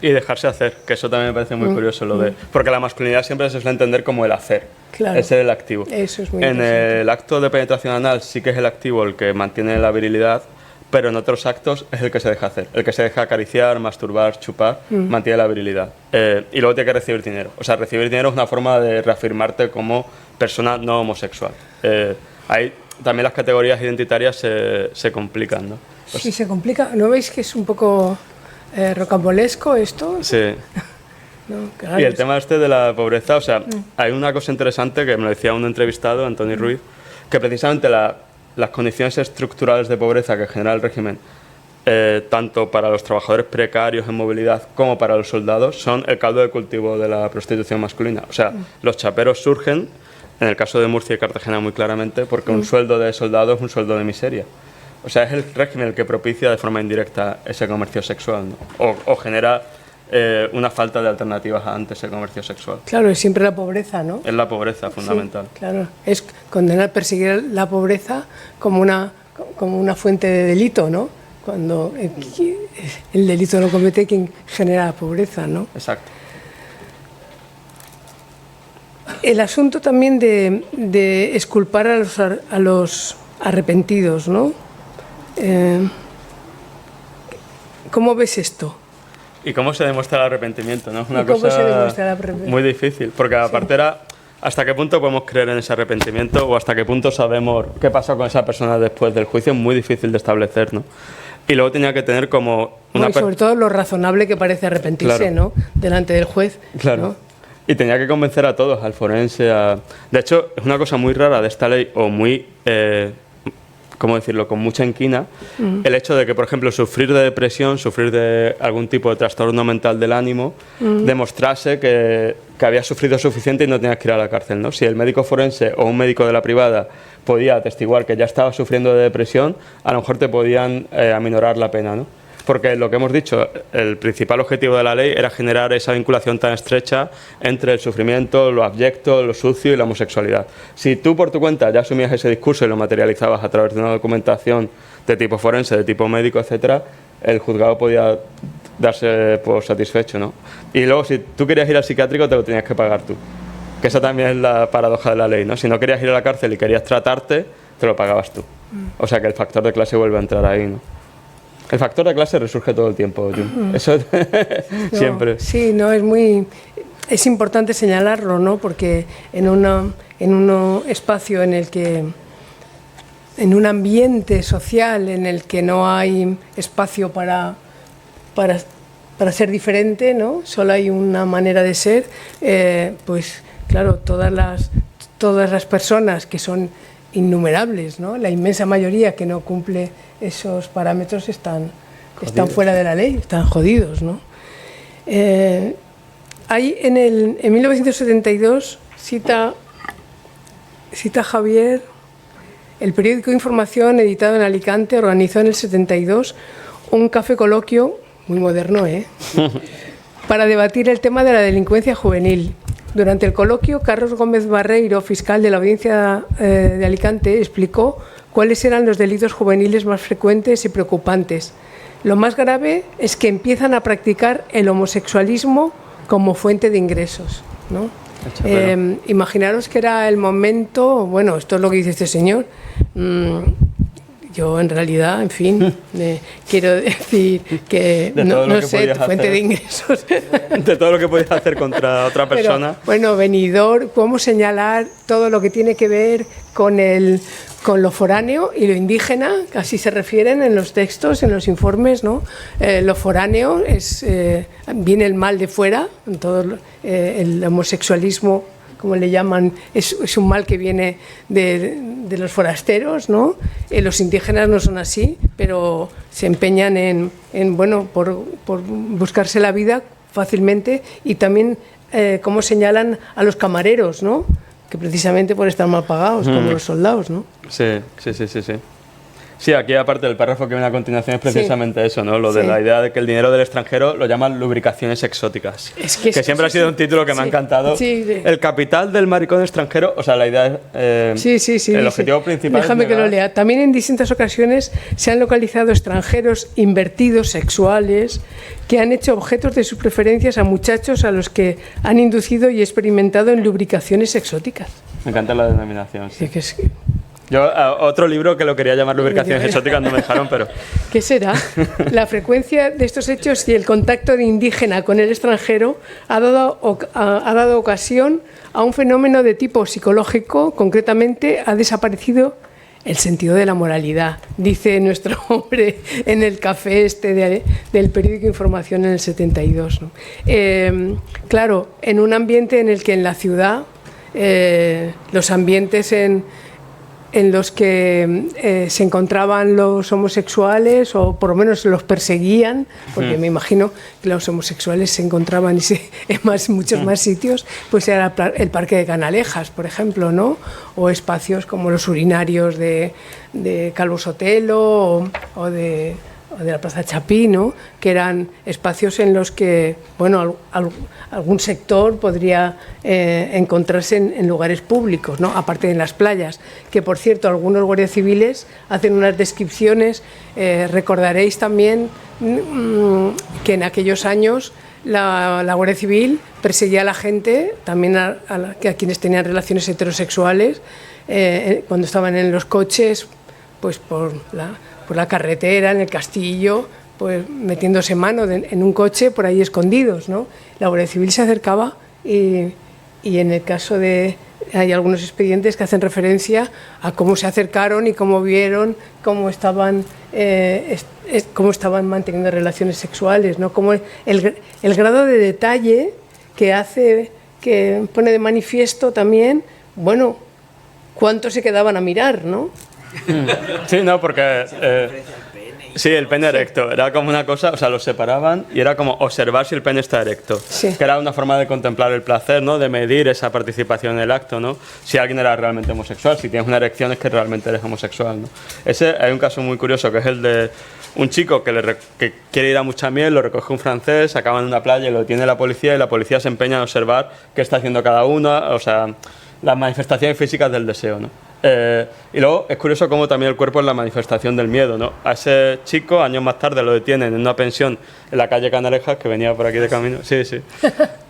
Y dejarse hacer, que eso también me parece muy curioso, lo de... Porque la masculinidad siempre se suele entender como el hacer,
Claro.
es ser el activo.
Eso es muy
En
interesante.
el acto de penetración anal sí que es el activo el que mantiene la virilidad, pero en otros actos es el que se deja hacer. El que se deja acariciar, masturbar, chupar, mantiene la virilidad. Y luego tiene que recibir dinero. O sea, recibir dinero es una forma de reafirmarte como persona no homosexual. Ahí también las categorías identitarias se complican, ¿no? Pues,
Sí, se complica. ¿No veis que es un poco rocambolesco esto?
sí.
No, claro,
Y el tema este de la pobreza, o sea, hay una cosa interesante que me lo decía un entrevistado, Antonio Ruiz, que precisamente las condiciones estructurales de pobreza que genera el régimen, tanto para los trabajadores precarios en movilidad como para los soldados, son el caldo de cultivo de la prostitución masculina. O sea, los chaperos surgen, en el caso de Murcia y Cartagena muy claramente, porque un sueldo de soldado es un sueldo de miseria. O sea, es el régimen el que propicia de forma indirecta ese comercio sexual, ¿no? O genera una falta de alternativas ante ese comercio sexual.
Claro, es siempre la pobreza, ¿no?
Es la pobreza fundamental.
Sí, claro, es condenar, perseguir la pobreza como una fuente de delito, ¿no? Cuando el delito lo comete quien genera la pobreza, ¿no?
Exacto.
El asunto también de exculpar a los arrepentidos, ¿no? ¿Cómo ves esto?
¿Y cómo se demuestra el arrepentimiento? ¿No? Es una
¿Y cómo
cosa
se demuestra el arrepentimiento?
muy difícil, porque aparte era hasta qué punto podemos creer en ese arrepentimiento o hasta qué punto sabemos qué pasó con esa persona después del juicio, es muy difícil de establecer, ¿no? Y luego tenía que tener como una...
No, y sobre todo lo razonable que parece arrepentirse,
Claro.
¿no? Delante del juez.
Claro.
¿no?
Y tenía que convencer a todos, al forense, De hecho, es una cosa muy rara de esta ley, o muy... ¿cómo decirlo?, con mucha inquina, el hecho de que, por ejemplo, sufrir de depresión, sufrir de algún tipo de trastorno mental del ánimo, demostrase que había sufrido suficiente y no tenías que ir a la cárcel, ¿no? Si el médico forense o un médico de la privada podía atestiguar que ya estaba sufriendo de depresión, a lo mejor te podían aminorar la pena, ¿no? Porque lo que hemos dicho, el principal objetivo de la ley era generar esa vinculación tan estrecha entre el sufrimiento, lo abyecto, lo sucio y la homosexualidad. Si tú por tu cuenta ya asumías ese discurso y lo materializabas a través de una documentación de tipo forense, de tipo médico, etcétera, el juzgado podía darse por satisfecho, ¿no? Y luego, si tú querías ir al psiquiátrico, te lo tenías que pagar tú. Que esa también es la paradoja de la ley, ¿no? Si no querías ir a la cárcel y querías tratarte, te lo pagabas tú. O sea que el factor de clase vuelve a entrar ahí, ¿no? El factor de clase resurge todo el tiempo, Jun. Eso siempre.
Sí, no, es importante señalarlo, ¿no? Porque en un espacio en el que, en un ambiente social en el que no hay espacio para ser diferente, ¿no? Solo hay una manera de ser, pues claro, todas las personas que son innumerables, ¿no? La inmensa mayoría que no cumple esos parámetros están fuera de la ley, están jodidos, ¿no? Hay en 1972 cita Javier, el periódico Información, editado en Alicante, organizó en el 72 un café coloquio, muy moderno, para debatir el tema de la delincuencia juvenil. Durante el coloquio, Carlos Gómez Barreiro, fiscal de la Audiencia de Alicante, explicó cuáles eran los delitos juveniles más frecuentes y preocupantes. Lo más grave es que empiezan a practicar el homosexualismo como fuente de ingresos, ¿no? Imaginaros que era el momento, bueno, esto es lo que dice este señor, yo en realidad, en fin, quiero decir que no sé, tu fuente de ingresos.
De todo lo que podías hacer contra otra persona.
Pero, bueno, venidor, cómo señalar todo lo que tiene que ver con lo foráneo y lo indígena, así se refieren en los textos, en los informes, ¿no? Lo foráneo viene el mal de fuera, el homosexualismo, como le llaman, es un mal que viene de los forasteros, ¿no? Los indígenas no son así, pero se empeñan por buscarse la vida fácilmente, y también cómo señalan a los camareros, ¿no? Que precisamente por estar mal pagados, como los soldados, ¿no?
Sí. Sí, aquí aparte del párrafo que viene a continuación es precisamente eso, ¿no? Lo de la idea de que el dinero del extranjero lo llaman lubricaciones exóticas. Que siempre ha sido un título que me ha encantado. El capital del maricón extranjero, o sea, la idea es... el objetivo principal
Déjame que lo lea. También en distintas ocasiones se han localizado extranjeros invertidos sexuales que han hecho objetos de sus preferencias a muchachos a los que han inducido y experimentado en lubricaciones exóticas.
Me encanta la denominación.
Sí.
Yo, otro libro que lo quería llamar lubricaciones exóticas, no me dejaron, pero...
¿Qué será? La frecuencia de estos hechos y el contacto de indígena con el extranjero ha dado ocasión a un fenómeno de tipo psicológico. Concretamente, ha desaparecido el sentido de la moralidad, dice nuestro hombre en el café del periódico Información en el 72, ¿no? Claro, en un ambiente en el que en la ciudad, los ambientes en los que se encontraban los homosexuales, o por lo menos los perseguían, porque me imagino que los homosexuales se encontraban en muchos más sitios, pues era el Parque de Canalejas, por ejemplo, ¿no? O espacios como los urinarios de Calvo Sotelo o de la Plaza Chapí, ¿no? Que eran espacios en los que, bueno, algún sector podría encontrarse en lugares públicos, ¿no? Aparte de en las playas, que por cierto algunos guardias civiles hacen unas descripciones. Recordaréis también que en aquellos años la Guardia Civil perseguía a la gente, también a quienes tenían relaciones heterosexuales, cuando estaban en los coches, pues por la carretera, en el castillo, pues metiéndose mano en un coche por ahí escondidos, ¿no? La Guardia Civil se acercaba y en el caso hay algunos expedientes que hacen referencia a cómo se acercaron y cómo vieron cómo estaban manteniendo relaciones sexuales, ¿no? Como el grado de detalle que pone de manifiesto también, bueno, cuánto se quedaban a mirar, ¿no?
Sí, no, porque... sí, el pene erecto. Era como una cosa, o sea, los separaban y era como observar si el pene está erecto.
Sí.
Que era una forma de contemplar el placer, ¿no? De medir esa participación en el acto, ¿no? Si alguien era realmente homosexual, si tienes una erección es que realmente eres homosexual, ¿no? Hay un caso muy curioso que es el de un chico que quiere ir a mucha miel, lo recoge un francés, acaban en una playa y lo detiene la policía, y la policía se empeña en observar qué está haciendo cada uno, o sea, las manifestaciones físicas del deseo, ¿no? Y luego es curioso cómo también el cuerpo es la manifestación del miedo, ¿no? A ese chico, años más tarde, lo detienen en una pensión en la calle Canalejas, que venía por aquí de camino. Sí.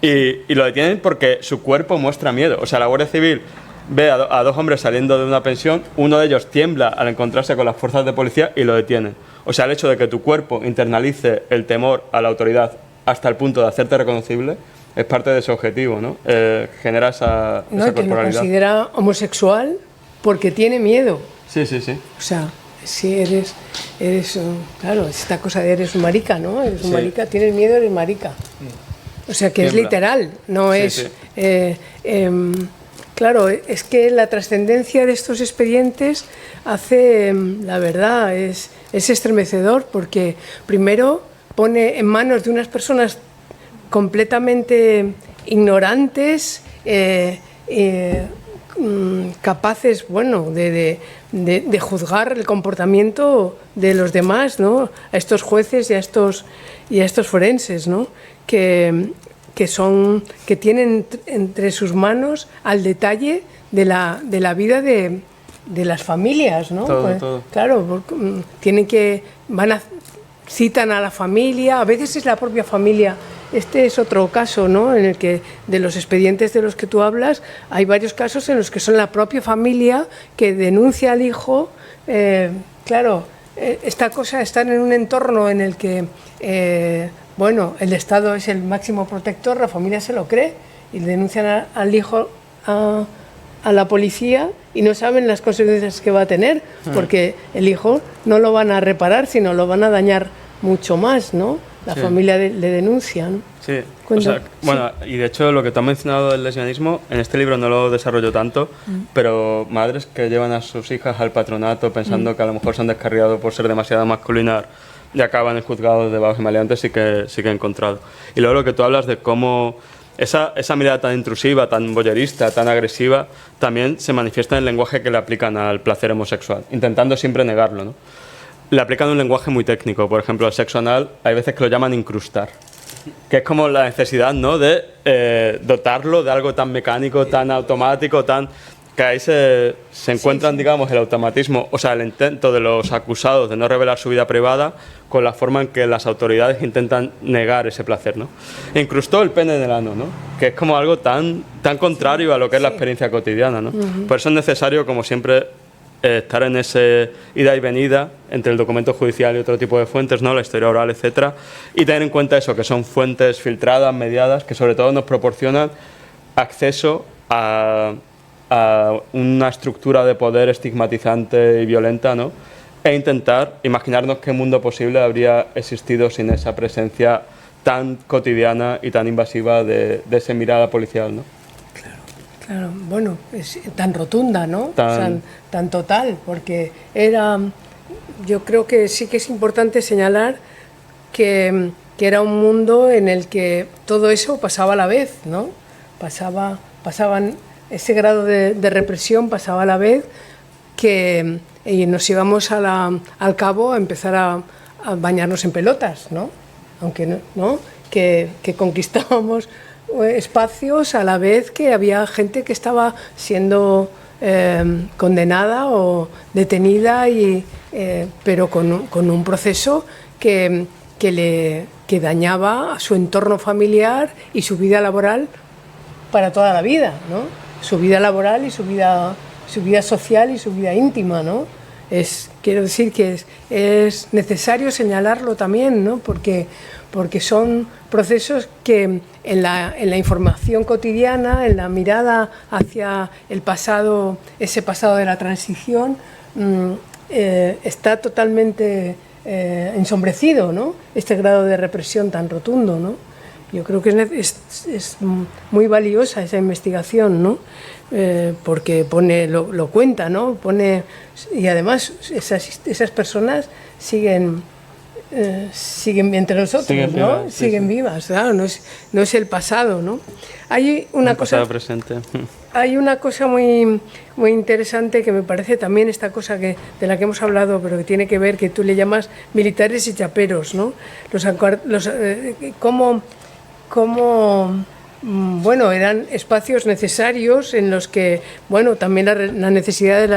Y lo detienen porque su cuerpo muestra miedo. O sea, la Guardia Civil ve a dos hombres saliendo de una pensión, uno de ellos tiembla al encontrarse con las fuerzas de policía y lo detienen. O sea, el hecho de que tu cuerpo internalice el temor a la autoridad hasta el punto de hacerte reconocible es parte de su objetivo, ¿no? Genera esa corporalidad.
Que lo considera homosexual porque tiene miedo.
Sí.
O sea, si eres claro, esta cosa de eres un marica, ¿no? Eres un marica, tienes miedo, eres marica. O sea, que es literal, no es... claro, es que la trascendencia de estos expedientes hace, la verdad, es estremecedor, porque primero pone en manos de unas personas completamente ignorantes, capaces, bueno, de juzgar el comportamiento de los demás, ¿no? A estos jueces y a estos forenses, ¿no? Que tienen entre sus manos al detalle de la vida de las familias, ¿no?
Todo.
Claro, citan a la familia, a veces es la propia familia. Este es otro caso, ¿no? En el que de los expedientes de los que tú hablas, hay varios casos en los que son la propia familia que denuncia al hijo. Esta cosa, están en un entorno en el que, el Estado es el máximo protector, la familia se lo cree y denuncian al hijo a la policía y no saben las consecuencias que va a tener, porque el hijo no lo van a reparar, sino lo van a dañar mucho más, ¿no? La familia le denuncia, ¿no?
Sí, y de hecho lo que tú has mencionado del lesbianismo, en este libro no lo desarrollo tanto, pero madres que llevan a sus hijas al patronato pensando que a lo mejor se han descarriado por ser demasiado masculinas y acaban en juzgados de bajos y maleantes, sí que he encontrado. Y luego lo que tú hablas de cómo esa mirada tan intrusiva, tan voyerista, tan agresiva, también se manifiesta en el lenguaje que le aplican al placer homosexual, intentando siempre negarlo, ¿no? Le aplican un lenguaje muy técnico, por ejemplo, al sexo anal hay veces que lo llaman incrustar, que es como la necesidad, ¿no?, de dotarlo de algo tan mecánico, tan automático, que ahí se encuentran, digamos, el automatismo, o sea, el intento de los acusados de no revelar su vida privada con la forma en que las autoridades intentan negar ese placer, ¿no? E incrustó el pene en el ano, ¿no?, que es como algo tan contrario a lo que es la experiencia cotidiana, ¿no? Por eso es necesario, como siempre, estar en ese ida y venida entre el documento judicial y otro tipo de fuentes, ¿no?, la historia oral, etcétera, y tener en cuenta eso, que son fuentes filtradas, mediadas, que sobre todo nos proporcionan acceso a una estructura de poder estigmatizante y violenta, ¿no?, e intentar imaginarnos qué mundo posible habría existido sin esa presencia tan cotidiana y tan invasiva de esa mirada policial, ¿no?
Claro, bueno, es tan rotunda, ¿no? Tan total, porque yo creo que sí que es importante señalar que era un mundo en el que todo eso pasaba a la vez, ¿no? Pasaban ese grado de represión pasaba a la vez que nos íbamos al cabo a empezar a bañarnos en pelotas, ¿no? Aunque no, que conquistábamos espacios a la vez que había gente que estaba siendo condenada o detenida, pero con un proceso que dañaba a su entorno familiar y su vida laboral para toda la vida, ¿no? Su vida laboral y su vida social y su vida íntima, ¿no? Quiero decir que es necesario señalarlo también, ¿no? Porque son procesos que en la información cotidiana, en la mirada hacia el pasado, ese pasado de la transición, está totalmente ensombrecido, ¿no? Este grado de represión tan rotundo, ¿no? Yo creo que es muy valiosa esa investigación, ¿no? Porque lo cuenta, ¿no? Y además esas personas siguen entre nosotros, ¿no? Siguen vivas, claro, no es el pasado, ¿no? Hay una cosa
presente.
Hay una cosa muy interesante que me parece también esta cosa de la que hemos hablado, pero que tiene que ver, que tú le llamas militares y chaperos, ¿no? Bueno, eran espacios necesarios en los que, bueno, también la necesidad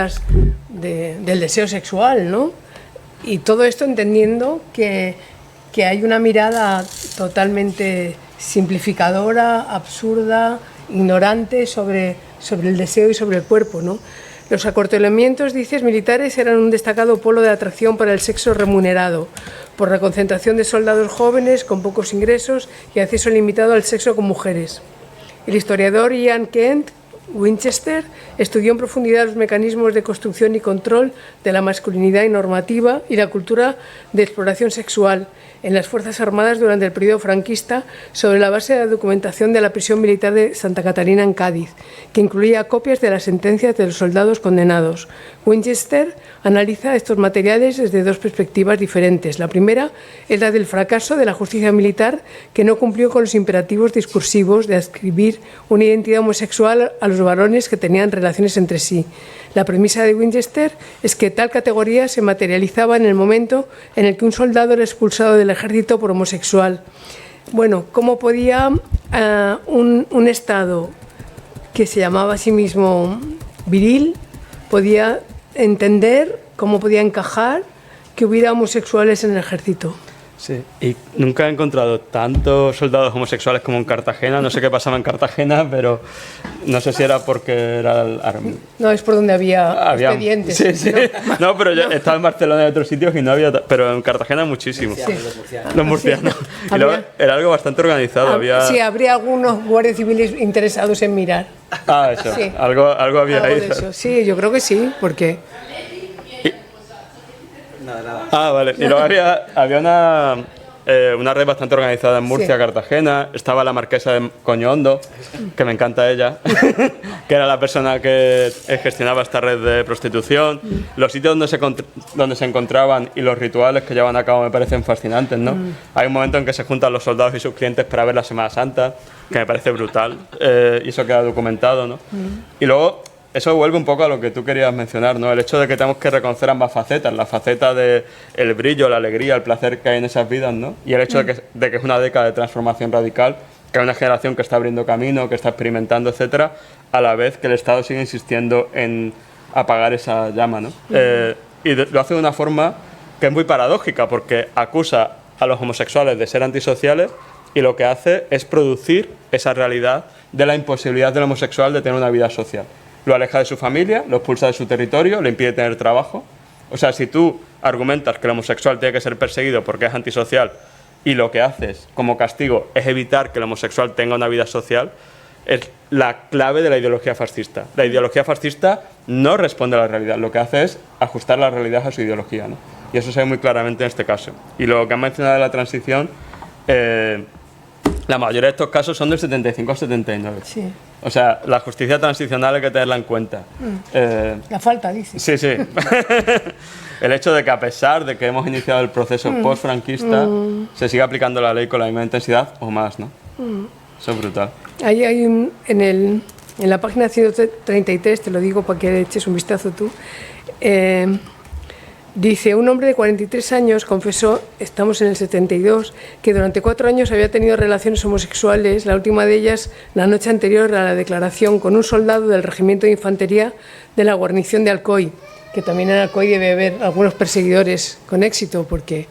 del deseo sexual, ¿no? Y todo esto entendiendo que hay una mirada totalmente simplificadora, absurda, ignorante sobre el deseo y sobre el cuerpo, ¿no? Los acuartelamientos, dices, militares eran un destacado polo de atracción para el sexo remunerado, por la concentración de soldados jóvenes con pocos ingresos y acceso limitado al sexo con mujeres. El historiador Ian Kent Winchester estudió en profundidad los mecanismos de construcción y control de la masculinidad y normativa y la cultura de exploración sexual en las Fuerzas Armadas durante el periodo franquista sobre la base de la documentación de la prisión militar de Santa Catalina en Cádiz, que incluía copias de las sentencias de los soldados condenados. Winchester analiza estos materiales desde dos perspectivas diferentes. La primera es la del fracaso de la justicia militar, que no cumplió con los imperativos discursivos de adscribir una identidad homosexual a los los varones que tenían relaciones entre sí. La premisa de Winchester es que tal categoría se materializaba en el momento en el que un soldado era expulsado del ejército por homosexual. Bueno, ¿cómo podía un Estado que se llamaba a sí mismo viril podía entender, cómo podía encajar que hubiera homosexuales en el ejército?
Sí, y nunca he encontrado tantos soldados homosexuales como en Cartagena. No sé qué pasaba en Cartagena, pero no sé si era porque era
No, es por donde había expedientes.
Sí, sí. No, pero yo estaba en Barcelona y en otros sitios y no había, pero en Cartagena muchísimo.
Sí.
Los murcianos. Y luego era algo bastante organizado.
Sí, habría algunos guardias civiles interesados en mirar.
Ah, eso.
Sí.
Algo había
Algo
ahí.
de eso. Sí, yo creo que sí, porque...
Ah, vale. Y luego había una red bastante organizada en Murcia,
Sí.
Cartagena. Estaba la marquesa de Coñondo, que me encanta ella, que era la persona que gestionaba esta red de prostitución. Los sitios donde se encontraban y los rituales que llevan a cabo me parecen fascinantes, ¿no? Hay un momento en que se juntan los soldados y sus clientes para ver la Semana Santa, que me parece brutal, y eso queda documentado, ¿no? Y luego... Eso vuelve un poco a lo que tú querías mencionar, ¿no? El hecho de que tenemos que reconocer ambas facetas, la faceta de el brillo, la alegría, el placer que hay en esas vidas, ¿no? Y el hecho de que es una década de transformación radical, que hay una generación que está abriendo camino, que está experimentando, etcétera, a la vez que el Estado sigue insistiendo en apagar esa llama, ¿no? Y lo hace de una forma que es muy paradójica, porque acusa a los homosexuales de ser antisociales y lo que hace es producir esa realidad de la imposibilidad del homosexual de tener una vida social. Lo aleja de su familia, lo expulsa de su territorio, le impide tener trabajo. O sea, si tú argumentas que el homosexual tiene que ser perseguido porque es antisocial y lo que haces como castigo es evitar que el homosexual tenga una vida social, es la clave de la ideología fascista. La ideología fascista no responde a la realidad, lo que hace es ajustar la realidad a su ideología, ¿no? Y eso se ve muy claramente en este caso. Y lo que han mencionado de la transición, la mayoría de estos casos son del 75 al 79.
Sí.
O sea, la justicia transicional hay que tenerla en cuenta.
La falta, dice.
Sí, sí. El hecho de que a pesar de que hemos iniciado el proceso post-franquista, se siga aplicando la ley con la misma intensidad o más, ¿no? Eso es brutal.
Ahí hay en la página 133, te lo digo para que eches un vistazo tú, dice, un hombre de 43 años confesó, estamos en el 72, que durante 4 años había tenido relaciones homosexuales, la última de ellas la noche anterior a la declaración, con un soldado del Regimiento de Infantería de la guarnición de Alcoy, que también en Alcoy debe haber algunos perseguidores con éxito, porque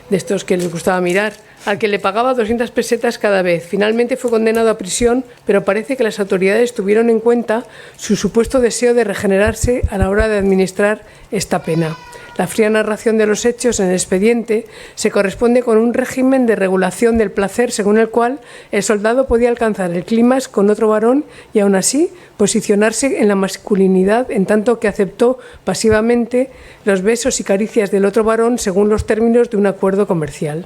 de estos que les gustaba mirar, al que le pagaba 200 pesetas cada vez. Finalmente fue condenado a prisión, pero parece que las autoridades tuvieron en cuenta su supuesto deseo de regenerarse a la hora de administrar esta pena. La fría narración de los hechos en el expediente se corresponde con un régimen de regulación del placer según el cual el soldado podía alcanzar el clímax con otro varón y aún así posicionarse en la masculinidad en tanto que aceptó pasivamente los besos y caricias del otro varón según los términos de un acuerdo comercial.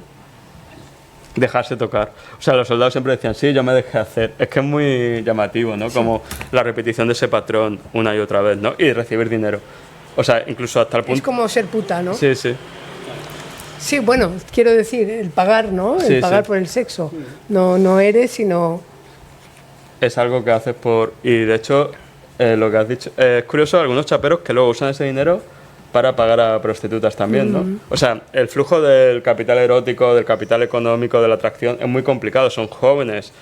Dejarse tocar. O sea, los soldados siempre decían, sí, yo me dejé hacer. Es que es muy llamativo, ¿no? Como la repetición de ese patrón una y otra vez, ¿no? Y recibir dinero. O sea, incluso hasta el punto...
Es como ser puta, ¿no?
Sí, sí.
Sí, bueno, quiero decir, el pagar, ¿no?
Sí,
El pagar
sí.
por el sexo. No eres, sino...
Es algo que haces por... Y de hecho, lo que has dicho... es curioso, algunos chaperos que luego usan ese dinero para pagar a prostitutas también, ¿no? O sea, el flujo del capital erótico, del capital económico, de la atracción, es muy complicado. Son jóvenes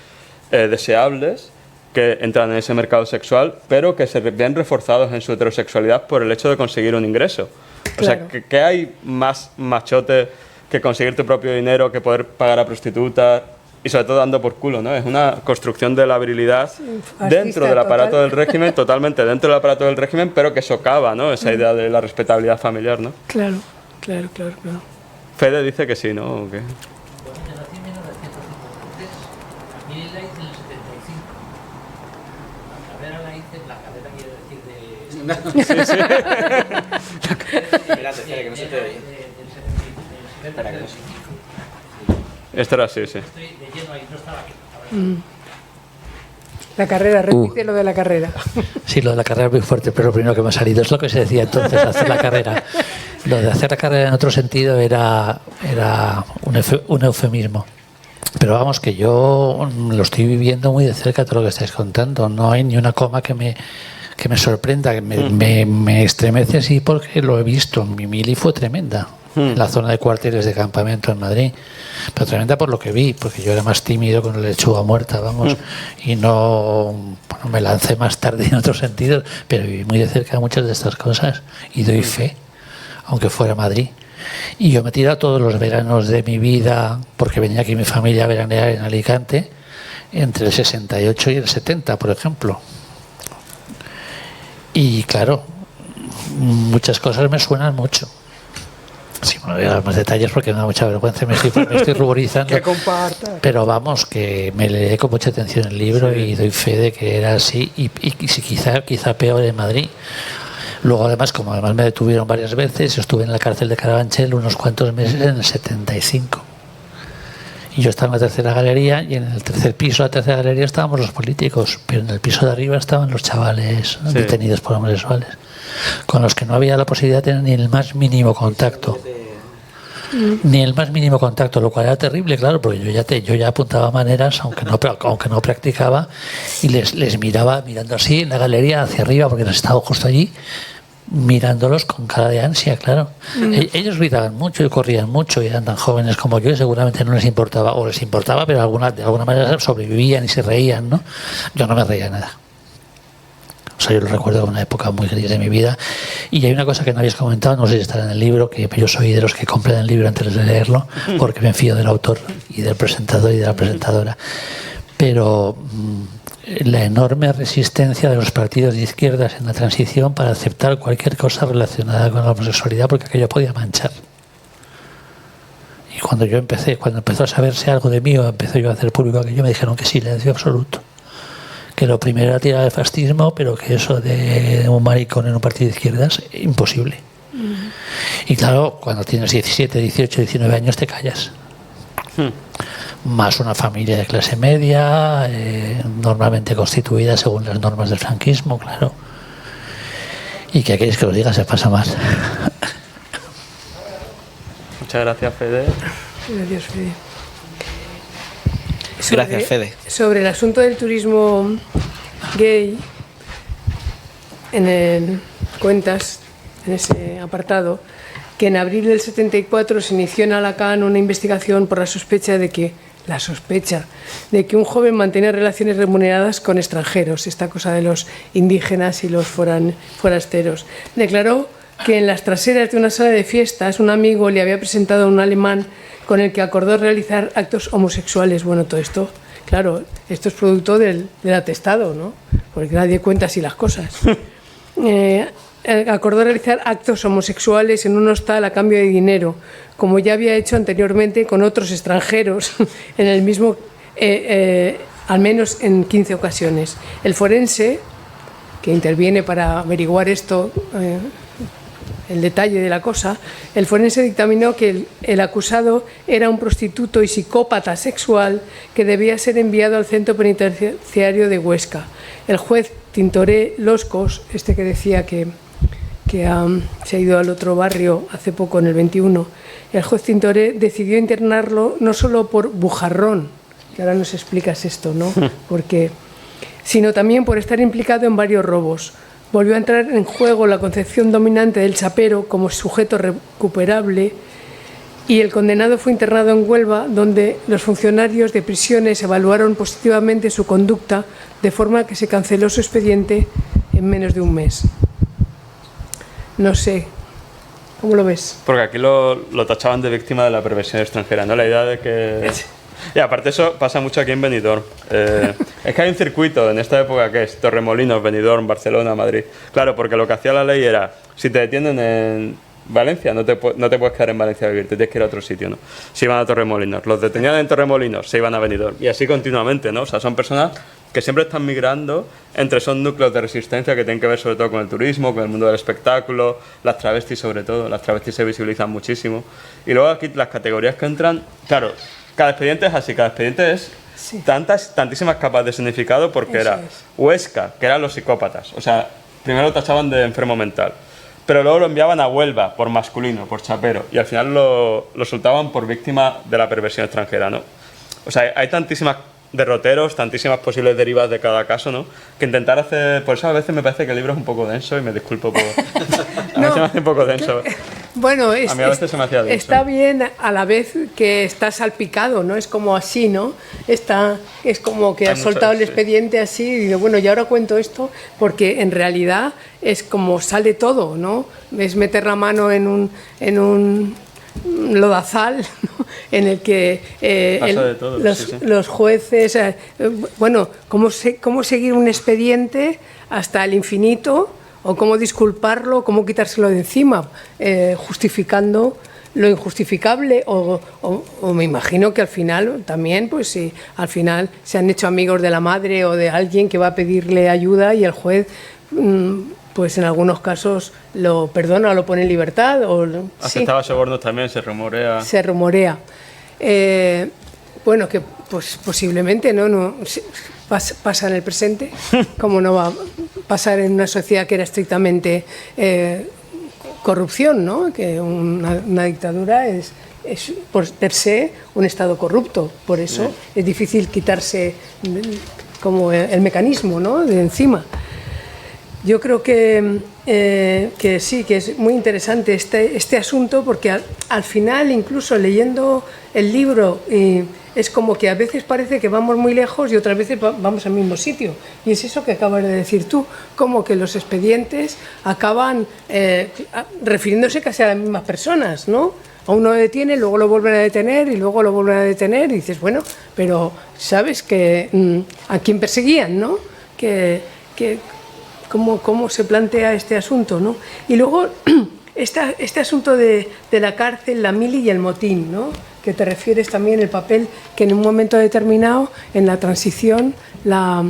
deseables que entran en ese mercado sexual, pero que se ven reforzados en su heterosexualidad por el hecho de conseguir un ingreso. O sea,
Claro.
¿qué hay más machote que conseguir tu propio dinero, que poder pagar a prostitutas y sobre todo dando por culo, ¿no? Es una construcción de la virilidad dentro del aparato
total.
del régimen, totalmente dentro del aparato del régimen, pero que socava, ¿no? Esa idea de la respetabilidad familiar, ¿no?
Claro.
Fede dice que sí, ¿no? ¿O qué?
Nací en 1953, y la hice en el 75. La carrera la hice, la carrera quiere decir de...
Espérate, que no se te oye. Espera, que no se...
Esto era así, sí.
Estoy de lleno ahí, no estaba aquí.
La carrera, repite lo de la carrera.
Sí, lo de la carrera es muy fuerte, pero lo primero que me ha salido es lo que se decía entonces, hacer la carrera. Lo de hacer la carrera en otro sentido era un eufemismo. Pero vamos, que yo lo estoy viviendo muy de cerca todo lo que estáis contando. No hay ni una coma que me sorprenda, que me estremece así porque lo he visto. Mi mili fue tremenda en la zona de cuarteles de campamento en Madrid, pero tremenda por lo que vi, porque yo era más tímido con la lechuga muerta, vamos, y no, bueno, me lancé más tarde en otros sentidos, pero viví muy de cerca muchas de estas cosas y doy fe, aunque fuera Madrid. Y yo me he tirado todos los veranos de mi vida, porque venía aquí mi familia a veranear en Alicante, entre el 68 y el 70, por ejemplo. Y claro, muchas cosas me suenan mucho. Sí, bueno, voy a dar más detalles porque me da mucha vergüenza, me estoy ruborizando.
Que comparta.
Pero vamos, que me leí con mucha atención el libro y doy fe de que era así, y sí, quizá peor en Madrid. Luego, además, como además me detuvieron varias veces, estuve en la cárcel de Carabanchel unos cuantos meses en el 75. Y yo estaba en la tercera galería, y en el tercer piso, la tercera galería, estábamos los políticos, pero en el piso de arriba estaban los chavales detenidos por homosexuales, con los que no había la posibilidad de tener ni el más mínimo contacto. Ni el más mínimo contacto, lo cual era terrible, claro, porque yo ya apuntaba maneras, aunque no practicaba, y les miraba mirando así en la galería hacia arriba, porque estaba justo allí, mirándolos con cara de ansia, claro. Ellos gritaban mucho y corrían mucho y eran tan jóvenes como yo y seguramente no les importaba, o les importaba, pero de alguna manera sobrevivían y se reían, ¿no? Yo no me reía nada. O sea, yo lo recuerdo como una época muy gris de mi vida. Y hay una cosa que no habéis comentado, no sé si estará en el libro, que yo soy de los que compran el libro antes de leerlo, porque me fío del autor y del presentador y de la presentadora. Pero la enorme resistencia de los partidos de izquierdas en la transición para aceptar cualquier cosa relacionada con la homosexualidad, porque aquello podía manchar. Y cuando empezó a saberse algo de mí, o empecé yo a hacer público aquello, me dijeron que silencio absoluto. Que lo primero era tirar el fascismo, pero que eso de un maricón en un partido de izquierdas, imposible. Y claro, cuando tienes 17, 18, 19 años te callas. Más una familia de clase media, normalmente constituida según las normas del franquismo, claro. Y que queréis que os diga, se pasa más.
Muchas gracias, Fede.
Gracias, Fede.
Gracias, Fede.
Sobre el asunto del turismo gay, cuentas en ese apartado que en abril del 74 se inició en Alacant una investigación por la sospecha de que un joven mantenía relaciones remuneradas con extranjeros, esta cosa de los indígenas y los forasteros. Declaró que en las traseras de una sala de fiestas un amigo le había presentado a un alemán con el que acordó realizar actos homosexuales. Bueno, todo esto, claro, esto es producto del atestado, ¿no? Porque nadie cuenta así las cosas. Acordó realizar actos homosexuales en un hostal a cambio de dinero, como ya había hecho anteriormente con otros extranjeros en el mismo, al menos en 15 ocasiones. El forense, que interviene para averiguar esto, el detalle de la cosa, el forense dictaminó que el acusado era un prostituto y psicópata sexual que debía ser enviado al centro penitenciario de Huesca. El juez Tintoré Loscos, que decía que se ha ido al otro barrio hace poco, en el 21, el juez Tintoré decidió internarlo no solo por bujarrón, que ahora nos explicas esto, ¿no? Porque, sino también por estar implicado en varios robos. Volvió a entrar en juego la concepción dominante del chapero como sujeto recuperable, y el condenado fue internado en Huelva, donde los funcionarios de prisiones evaluaron positivamente su conducta, de forma que se canceló su expediente en menos de un mes. No sé, ¿cómo lo ves?
Porque aquí lo tachaban de víctima de la perversión extranjera, ¿no? La idea de que... Y aparte eso pasa mucho aquí en Benidorm. Es que hay un circuito en esta época que es Torremolinos, Benidorm, Barcelona, Madrid. Claro, porque lo que hacía la ley era, si te detienen en Valencia, no te puedes quedar en Valencia a vivir, te tienes que ir a otro sitio, ¿no? Se iban a Torremolinos, los detenían en Torremolinos, se iban a Benidorm. Y así continuamente, ¿no? O sea, son personas que siempre están migrando entre esos núcleos de resistencia que tienen que ver sobre todo con el turismo, con el mundo del espectáculo, las travestis sobre todo. Las travestis se visibilizan muchísimo. Y luego aquí las categorías que entran, claro, cada expediente es así, cada expediente es tantísimas capas de significado, porque
Eso
era
es.
Huesca, que eran los psicópatas, o sea, primero lo tachaban de enfermo mental, pero luego lo enviaban a Huelva por masculino, por chapero, y al final lo soltaban por víctima de la perversión extranjera, ¿no? O sea, hay tantísimas derroteros, tantísimas posibles derivas de cada caso, ¿no? Que intentar hacer... Por eso a veces me parece que el libro es un poco denso y me disculpo por... A mí se me hace un poco denso.
Bueno,
A mí a veces se me hacía denso.
está bien a la vez que está salpicado, ¿no? Es como así, ¿no? Es como que
Hay
has soltado el
muchas, sí.
expediente así y digo, bueno, y ahora cuento esto, porque en realidad es como sale todo, ¿no? Es meter la mano en un lodazal, ¿no? En el que
Pasa de todo,
los jueces, bueno, cómo seguir un expediente hasta el infinito, o cómo disculparlo, cómo quitárselo de encima, justificando lo injustificable, o me imagino que al final también, pues si al final se han hecho amigos de la madre o de alguien que va a pedirle ayuda y el juez, pues en algunos casos lo perdona o lo pone en libertad.
Aceptaba sobornos también, se rumorea.
Se rumorea. Bueno, que pues posiblemente no pasa en el presente, como no va a pasar en una sociedad que era estrictamente corrupción, ¿no? Que una dictadura es por per se un estado corrupto, por eso es difícil quitarse como el mecanismo, ¿no? De encima. Yo creo que sí, que es muy interesante este asunto, porque al final, incluso leyendo el libro, es como que a veces parece que vamos muy lejos y otras veces vamos al mismo sitio. Y es eso que acabas de decir tú, como que los expedientes acaban refiriéndose casi a las mismas personas, ¿no? A uno lo detiene, luego lo vuelven a detener y luego lo vuelven a detener y dices, bueno, pero sabes que a quién perseguían, ¿no? Cómo se plantea este asunto, ¿no? Y luego este asunto de la cárcel, la mili y el motín, ¿no? Que te refieres también el papel que en un momento determinado, en la transición, la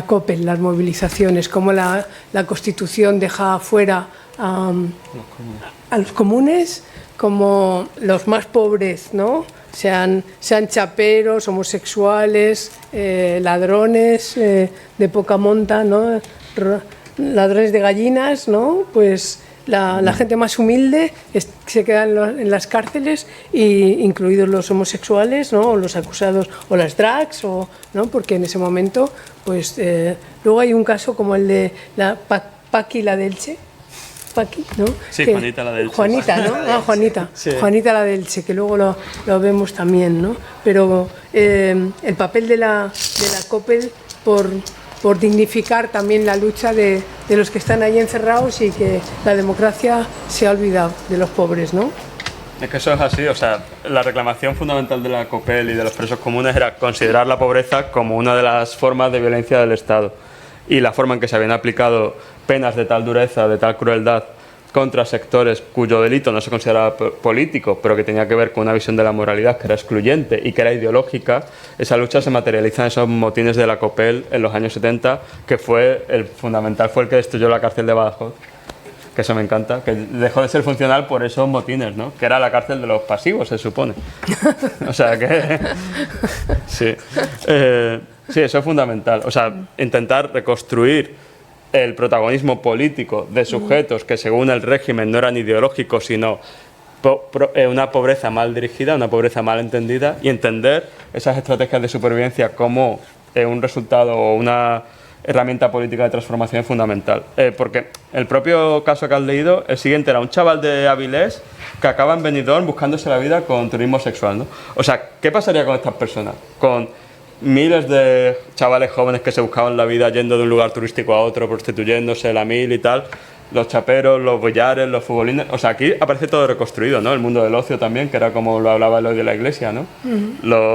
COPEL, las movilizaciones, como la Constitución deja fuera a los comunes, como los más pobres, ¿no? Sean chaperos, homosexuales, ladrones de poca monta, ¿no? Ladrones de gallinas, ¿no? Pues la gente más humilde se queda en las cárceles, incluidos los homosexuales, ¿no? O los acusados, o las drags, ¿no? Porque en ese momento, pues luego hay un caso como el de la Paqui, la de Elche. Paqui, ¿no?
Sí, Juanita la de Elche.
Juanita, ¿no? Ah, Juanita.
Sí.
Juanita la de Elche, que luego lo vemos también, ¿no? Pero el papel de la COPEL por dignificar también la lucha de los que están ahí encerrados y que la democracia se ha olvidado de los pobres, ¿no?
Es que eso es así, o sea, la reclamación fundamental de la COPEL y de los presos comunes era considerar la pobreza como una de las formas de violencia del Estado. Y la forma en que se habían aplicado penas de tal dureza, de tal crueldad contra sectores cuyo delito no se consideraba político, pero que tenía que ver con una visión de la moralidad que era excluyente y que era ideológica, esa lucha se materializa en esos motines de la COPEL en los años 70, que fue el fundamental, fue el que destruyó la cárcel de Badajoz, que eso me encanta, que dejó de ser funcional por esos motines, ¿no? Que era la cárcel de los pasivos, se supone. O sea que... Sí. Sí, eso es fundamental. O sea, intentar reconstruir el protagonismo político de sujetos que según el régimen no eran ideológicos, sino una pobreza mal dirigida, una pobreza mal entendida, y entender esas estrategias de supervivencia como un resultado o una herramienta política de transformación es fundamental. Porque el propio caso que has leído, el siguiente era un chaval de Avilés que acaba en Benidorm buscándose la vida con turismo sexual, ¿no? O sea, ¿qué pasaría con estas personas? Con miles de chavales jóvenes que se buscaban la vida yendo de un lugar turístico a otro, prostituyéndose, la mil y tal, los chaperos, los boyares, los futbolines. O sea, aquí aparece todo reconstruido, ¿no? El mundo del ocio también, que era como lo hablaba el hoy de la iglesia, ¿no?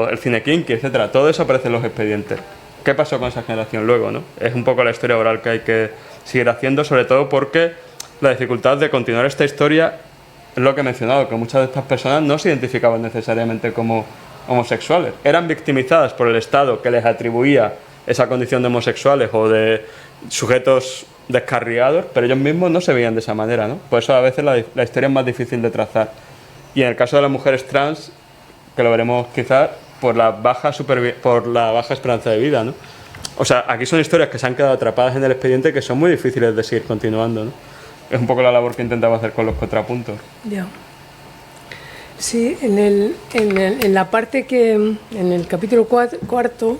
El cine kinky, etcétera. Todo eso aparece en los expedientes. ¿Qué pasó con esa generación luego, no? Es un poco la historia oral que hay que seguir haciendo, sobre todo porque la dificultad de continuar esta historia es lo que he mencionado, que muchas de estas personas no se identificaban necesariamente como homosexuales. Eran victimizadas por el Estado que les atribuía esa condición de homosexuales o de sujetos descarriados, pero ellos mismos no se veían de esa manera, ¿no? Por eso a veces la historia es más difícil de trazar. Y en el caso de las mujeres trans, que lo veremos quizás, por la baja esperanza de vida, ¿no? O sea, aquí son historias que se han quedado atrapadas en el expediente que son muy difíciles de seguir continuando, ¿no? Es un poco la labor que intentaba hacer con los contrapuntos.
Ya. Sí, en la parte que, en el capítulo cuarto,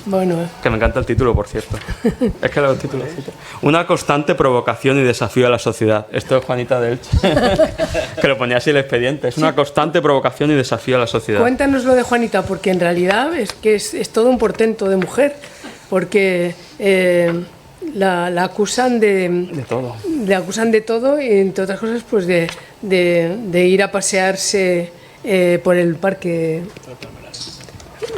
bueno,
Que me encanta el título, por cierto. Es que los títulos... Una constante provocación y desafío a la sociedad. Esto es Juanita de Elche, que lo ponía así el expediente. Es una constante provocación y desafío a la sociedad.
cuéntanos lo de Juanita, porque en realidad es que es todo un portento de mujer, porque la acusan
De todo.
le acusan de todo y entre otras cosas pues de ir a pasearse por el parque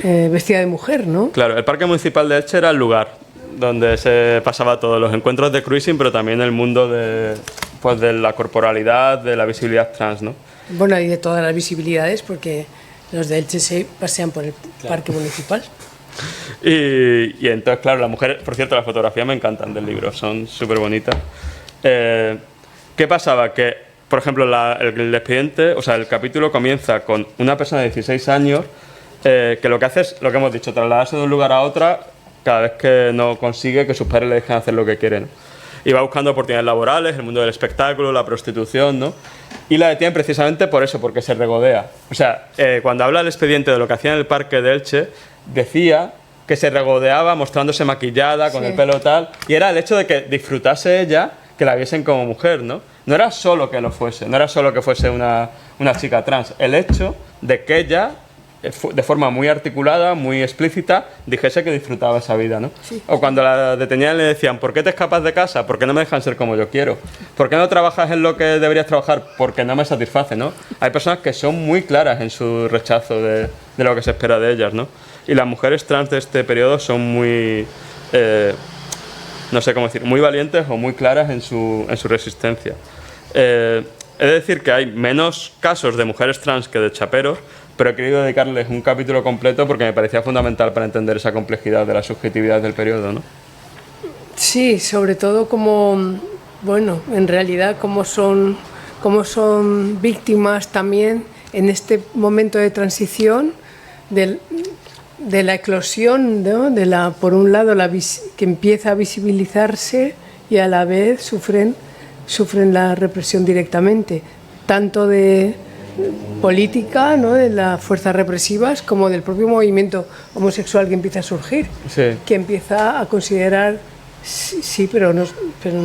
vestida de mujer, ¿no?
Claro, el Parque Municipal de Elche era el lugar donde se pasaba todos los encuentros de cruising, pero también el mundo de, pues, de la corporalidad, de la visibilidad trans, ¿no?
Bueno, y de todas las visibilidades, porque los de Elche se pasean por el parque municipal.
Y entonces, claro, las mujeres, por cierto, las fotografías me encantan del libro, son súper bonitas. ¿Qué pasaba? Que, por ejemplo, el expediente, o sea, el capítulo comienza con una persona de 16 años que lo que hace es, lo que hemos dicho, trasladarse de un lugar a otro cada vez que no consigue que sus padres le dejen hacer lo que quieren. Y va buscando oportunidades laborales, el mundo del espectáculo, la prostitución, ¿no? Y la detienen precisamente por eso, porque se regodea. O sea, cuando habla el expediente de lo que hacía en el parque de Elche, decía que se regodeaba mostrándose maquillada, con el pelo tal, y era el hecho de que disfrutase ella, que la viesen como mujer, ¿no? No era solo que lo fuese, no era solo que fuese una chica trans, el hecho de que ella, de forma muy articulada, muy explícita, dijese que disfrutaba esa vida, ¿no? Sí. O cuando la detenían le decían, ¿por qué te escapas de casa? ¿Por qué no me dejan ser como yo quiero? ¿Por qué no trabajas en lo que deberías trabajar? Porque no me satisface, ¿no? Hay personas que son muy claras en su rechazo de lo que se espera de ellas, ¿no? Y las mujeres trans de este periodo son muy, no sé cómo decir, muy valientes o muy claras en su resistencia. He de decir que hay menos casos de mujeres trans que de chaperos, pero he querido dedicarles un capítulo completo porque me parecía fundamental para entender esa complejidad de la subjetividad del periodo, ¿no?
Sí, sobre todo como, bueno, en realidad como son víctimas también en este momento de transición de la eclosión, ¿no? Por un lado, que empieza a visibilizarse y a la vez sufren la represión directamente, tanto de política, ¿no? De las fuerzas represivas, como del propio movimiento homosexual que empieza a surgir,
Sí.
que empieza a considerar, sí, pero no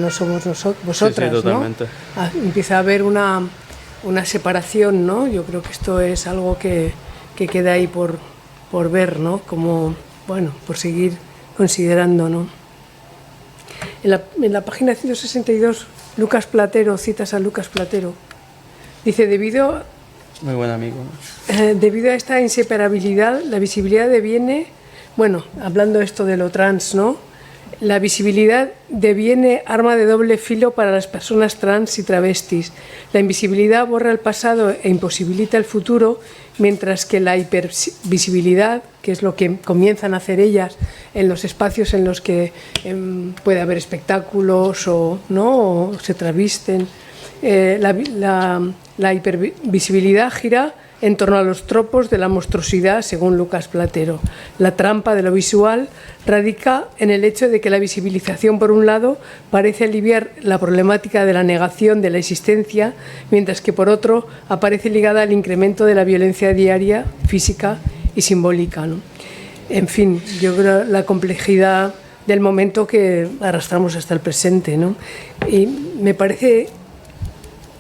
somos vosotras,
Sí, totalmente.
¿no? Empieza a haber una separación, ¿no? Yo creo que esto es algo que queda ahí por ver, ¿no? Como, bueno, por seguir considerando, ¿no? En la página 162, Lucas Platero, citas a Lucas Platero, dice,
Muy buen amigo.
debido a esta inseparabilidad, la visibilidad deviene, bueno, hablando esto de lo trans, ¿no? La visibilidad deviene arma de doble filo para las personas trans y travestis. La invisibilidad borra el pasado e imposibilita el futuro, mientras que la hipervisibilidad, que es lo que comienzan a hacer ellas en los espacios en los que puede haber espectáculos o se travisten, la hipervisibilidad gira en torno a los tropos de la monstruosidad, según Lucas Platero. La trampa de lo visual radica en el hecho de que la visibilización, por un lado, parece aliviar la problemática de la negación de la existencia, mientras que, por otro, aparece ligada al incremento de la violencia diaria, física y simbólica, ¿no? En fin, yo creo la complejidad del momento que arrastramos hasta el presente, ¿no? Y me parece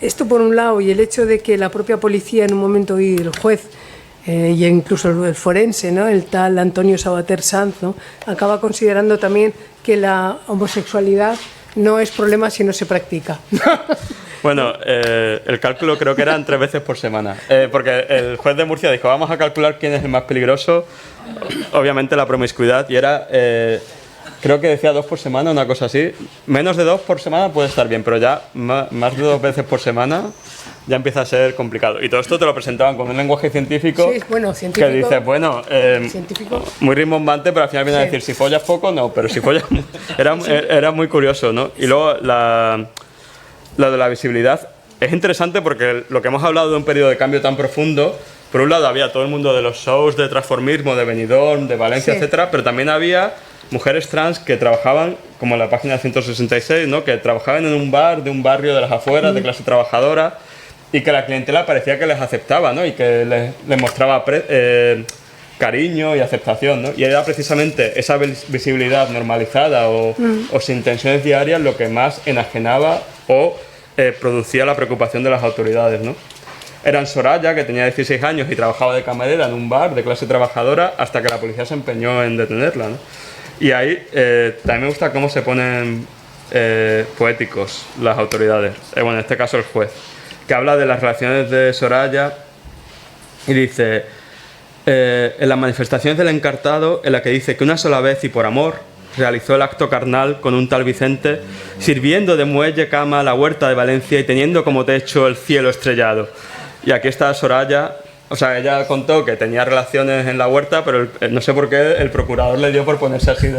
esto por un lado, y el hecho de que la propia policía en un momento y el juez y incluso el forense, ¿no? El tal Antonio Sabater Sanz, ¿no? Acaba considerando también que la homosexualidad no es problema si no se practica.
Bueno, el cálculo creo que eran 3 veces por semana, porque el juez de Murcia dijo, vamos a calcular quién es el más peligroso, obviamente la promiscuidad, y era... creo que decía 2 por semana, una cosa así. Menos de 2 por semana puede estar bien, pero ya más de 2 veces por semana ya empieza a ser complicado. Y todo esto te lo presentaban con un lenguaje científico,
Sí, bueno, científico
que dices, bueno,
científico.
muy rimbombante, pero al final viene a decir, si follas poco, no, pero si follas... Era muy curioso, ¿no? Y luego lo de la visibilidad es interesante porque lo que hemos hablado de un periodo de cambio tan profundo, por un lado había todo el mundo de los shows de transformismo, de Benidorm, de Valencia,
Sí.
etcétera, pero también había mujeres trans que trabajaban, como en la página 166, ¿no? Que trabajaban en un bar de un barrio de las afueras, de clase trabajadora, y que la clientela parecía que les aceptaba, ¿no? Y que les mostraba cariño y aceptación, ¿no? Y era precisamente esa visibilidad normalizada o sin tensiones diarias lo que más enajenaba o producía la preocupación de las autoridades, ¿no? Eran Soraya, que tenía 16 años y trabajaba de camarera en un bar de clase trabajadora, hasta que la policía se empeñó en detenerla, ¿no? Y ahí también me gusta cómo se ponen poéticos las autoridades, bueno, en este caso el juez, que habla de las relaciones de Soraya y dice, en las manifestaciones del encartado, en la que dice que una sola vez y por amor realizó el acto carnal con un tal Vicente, sirviendo de muelle cama a la huerta de Valencia y teniendo como techo el cielo estrellado. Y aquí está Soraya, o sea, ella contó que tenía relaciones en la huerta, pero no sé por qué el procurador le dio por ponerse así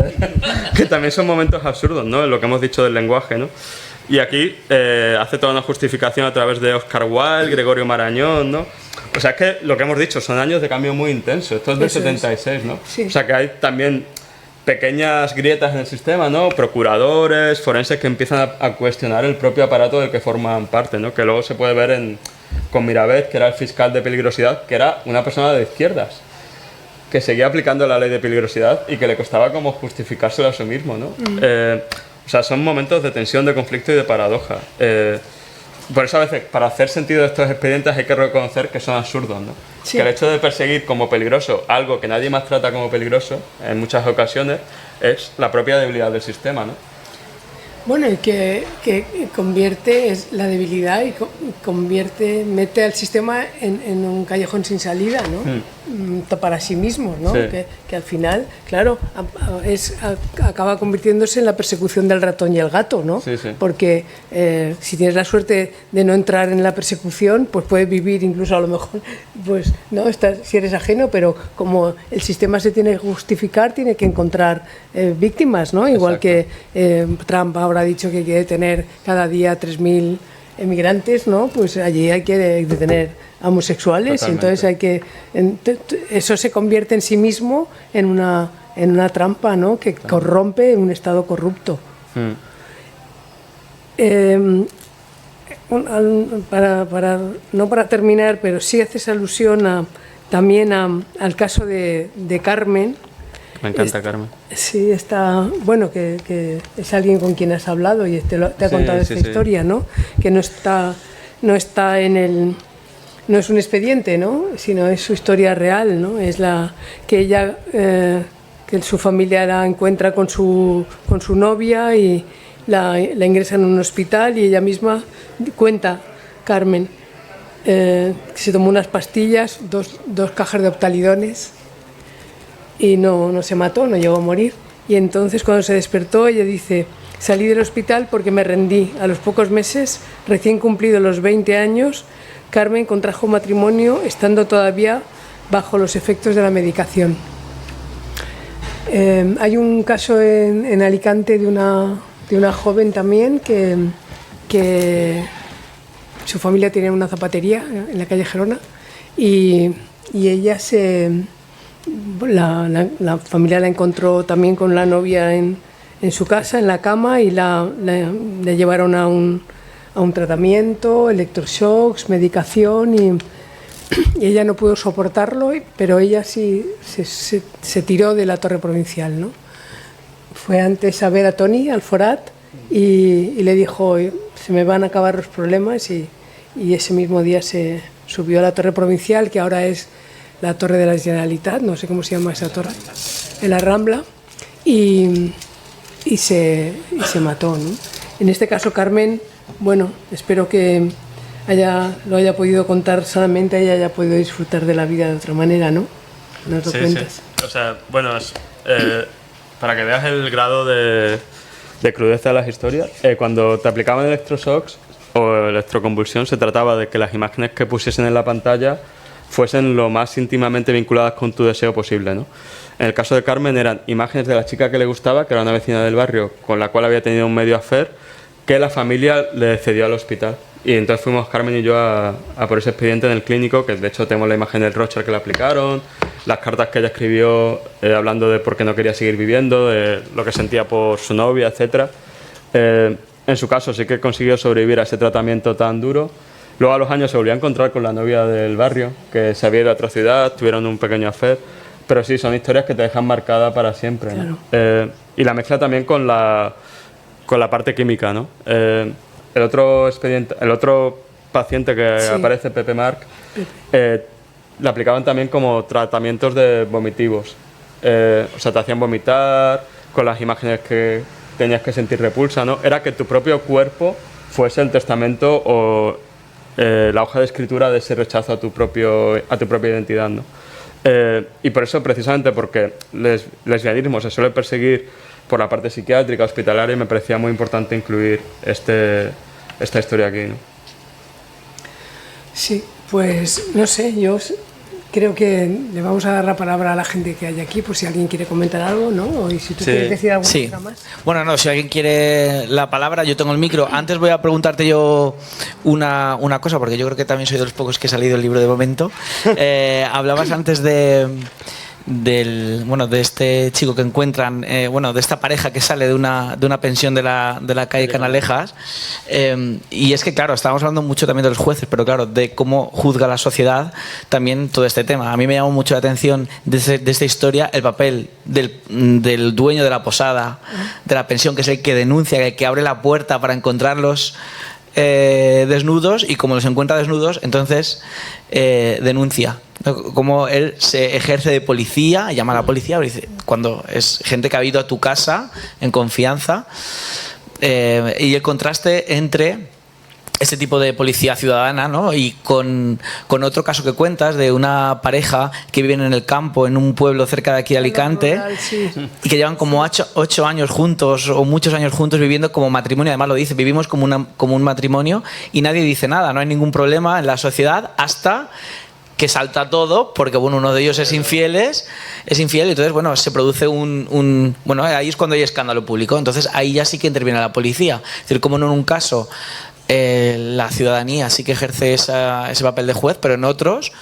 que también son momentos absurdos, ¿no? En lo que hemos dicho del lenguaje, ¿no? Y aquí hace toda una justificación a través de Oscar Wilde, Gregorio Marañón, ¿no? O sea, es que lo que hemos dicho, son años de cambio muy intenso. Esto es del 76, ¿no?
Sí.
O sea, que hay también pequeñas grietas en el sistema, ¿no? Procuradores, forenses que empiezan a cuestionar el propio aparato del que forman parte, ¿no? Que luego se puede ver con Miravet, que era el fiscal de peligrosidad, que era una persona de izquierdas, que seguía aplicando la ley de peligrosidad y que le costaba como justificárselo a sí mismo, ¿no? O sea, son momentos de tensión, de conflicto y de paradoja. Por eso a veces, para hacer sentido de estos expedientes, hay que reconocer que son absurdos, ¿no?
Sí.
Que el hecho de perseguir como peligroso algo que nadie más trata como peligroso, en muchas ocasiones, es la propia debilidad del sistema, ¿no?
Bueno, y que convierte la debilidad y mete al sistema en un callejón sin salida, ¿no? Para sí mismo, ¿no?
Sí.
Que al final, claro, acaba convirtiéndose en la persecución del ratón y el gato, ¿no?
Sí, sí.
Porque si tienes la suerte de no entrar en la persecución, pues puedes vivir incluso a lo mejor, pues, ¿no? Si eres ajeno, pero como el sistema se tiene que justificar, tiene que encontrar víctimas, ¿no? Igual
Exacto.
que Trump ahora ha dicho que quiere detener cada día 3.000 emigrantes, ¿no? Pues allí hay que detener a homosexuales.
Totalmente.
Entonces hay que eso se convierte en sí mismo en una trampa, ¿no? Que corrompe un estado corrupto. No para terminar, pero sí haces alusión también al caso de Carmen.
Me encanta, Carmen.
Sí, está bueno que es alguien con quien has hablado y te ha
Sí,
contado
sí,
esta
sí.
historia, ¿no? Que no está no es un expediente, ¿no? Sino es su historia real, ¿no? Es que ella que su familia la encuentra con su novia y la ingresa en un hospital y ella misma cuenta, Carmen, que se tomó unas pastillas, dos cajas de Optalidones y no se mató, no llegó a morir. Y entonces cuando se despertó ella dice, salí del hospital porque me rendí. A los pocos meses, recién cumplidos los 20 años, Carmen contrajo matrimonio estando todavía bajo los efectos de la medicación. Hay un caso en Alicante de una joven también que su familia tenía una zapatería en la calle Gerona y ella la familia la encontró también con la novia en su casa, en la cama, y le llevaron a un tratamiento, electroshocks, medicación, y ella no pudo soportarlo, pero ella sí se tiró de la torre provincial, ¿no? Fue antes a ver a Toni Alforat y le dijo, se me van a acabar los problemas, y ese mismo día se subió a la torre provincial, que ahora es la Torre de la Generalitat, no sé cómo se llama esa torre, en la Rambla, y se mató, ¿no? En este caso, Carmen, bueno, espero que lo haya podido contar sanamente y haya podido disfrutar de la vida de otra manera, ¿no? ¿Nos lo cuentas?
Sí. O sea, bueno, para que veas el grado de crudeza de las historias, cuando te aplicaban electroshocks o electroconvulsión, se trataba de que las imágenes que pusiesen en la pantalla fuesen lo más íntimamente vinculadas con tu deseo posible, ¿no? En el caso de Carmen eran imágenes de la chica que le gustaba, que era una vecina del barrio con la cual había tenido un medio affair, que la familia le cedió al hospital. Y entonces fuimos Carmen y yo a por ese expediente en el clínico, que de hecho tenemos la imagen del Rocher que le aplicaron, las cartas que ella escribió hablando de por qué no quería seguir viviendo, de lo que sentía por su novia, etc. En su caso sí que consiguió sobrevivir a ese tratamiento tan duro. Luego a los años se volvió a encontrar con la novia del barrio, que se había ido a otra ciudad, tuvieron un pequeño affair. Pero sí, son historias que te dejan marcada para siempre, ¿no? Y la mezcla también con la parte química, ¿no? El otro paciente que aparece, Pepe Marc, le aplicaban también como tratamientos de vomitivos. O sea, te hacían vomitar con las imágenes que tenías que sentir repulsa, ¿no? Era que tu propio cuerpo fuese el testamento o la hoja de escritura de ese rechazo a tu propia identidad, ¿no? Y por eso, precisamente porque el lesbianismo se suele perseguir por la parte psiquiátrica, hospitalaria, me parecía muy importante incluir esta historia aquí, ¿no?
Sí, pues no sé, yo creo que le vamos a dar la palabra a la gente que hay aquí, por si alguien quiere comentar algo, ¿no? Y si tú quieres decir alguna cosa más.
Bueno, no, si alguien quiere la palabra, yo tengo el micro. Antes voy a preguntarte yo una cosa, porque yo creo que también soy de los pocos que he salido del libro de momento. Hablabas antes de este chico que encuentran, de esta pareja que sale de una pensión de la calle Canalejas, y es que claro, estábamos hablando mucho también de los jueces, pero claro, de cómo juzga la sociedad también todo este tema. A mí me llamó mucho la atención de esta historia el papel del dueño de la posada, de la pensión, que es el que denuncia, el que abre la puerta para encontrarlos desnudos, y como los encuentra desnudos, entonces denuncia. Como él se ejerce de policía, llama a la policía, cuando es gente que ha ido a tu casa en confianza, y el contraste entre ese tipo de policía ciudadana, ¿no? Y con otro caso que cuentas de una pareja que viven en el campo, en un pueblo cerca de aquí de Alicante, y que llevan como 8 años juntos o muchos años juntos viviendo como matrimonio. Además lo dice, vivimos como un matrimonio, y nadie dice nada, no hay ningún problema en la sociedad hasta que salta todo, porque uno de ellos es infiel, y entonces se produce ahí es cuando hay escándalo público. Entonces ahí ya sí que interviene la policía. Es decir, como no en un caso la ciudadanía sí que ejerce ese papel de juez, pero en otros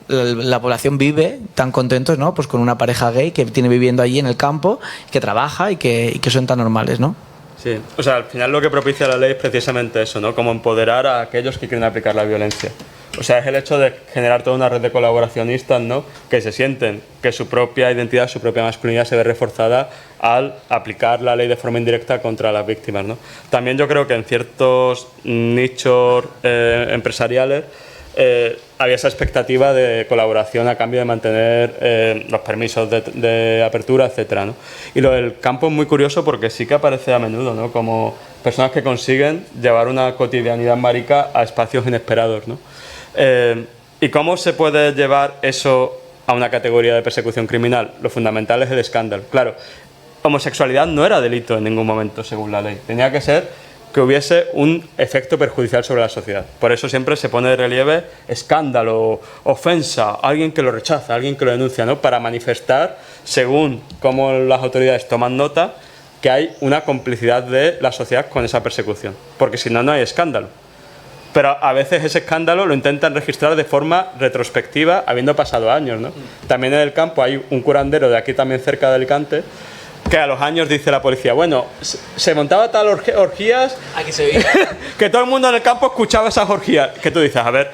la población vive tan contentos, ¿no? Pues con una pareja gay que tiene viviendo allí en el campo, que trabaja y que son tan normales, ¿no?
Sí, o sea, al final lo que propicia la ley es precisamente eso, ¿no? Como empoderar a aquellos que quieren aplicar la violencia. O sea, es el hecho de generar toda una red de colaboracionistas, ¿no? Que se sienten que su propia identidad, su propia masculinidad se ve reforzada al aplicar la ley de forma indirecta contra las víctimas, ¿no? También yo creo que en ciertos nichos empresariales había esa expectativa de colaboración a cambio de mantener los permisos de apertura, etcétera, ¿no? Y lo del campo es muy curioso porque sí que aparece a menudo, ¿no? Como personas que consiguen llevar una cotidianidad marica a espacios inesperados, ¿no? ¿Y cómo se puede llevar eso a una categoría de persecución criminal? Lo fundamental es el escándalo. Claro, homosexualidad no era delito en ningún momento según la ley. Tenía que ser que hubiese un efecto perjudicial sobre la sociedad. Por eso siempre se pone de relieve escándalo, ofensa, alguien que lo rechaza, alguien que lo denuncia, ¿no? Para manifestar, según cómo las autoridades toman nota, que hay una complicidad de la sociedad con esa persecución. Porque si no, no hay escándalo. Pero a veces ese escándalo lo intentan registrar de forma retrospectiva, habiendo pasado años, ¿no? También en el campo hay un curandero de aquí también cerca de Alicante, que a los años dice la policía, bueno, se montaba tal orgías
Aquí se ve.
que todo el mundo en el campo escuchaba esas orgías. Que tú dices, a ver,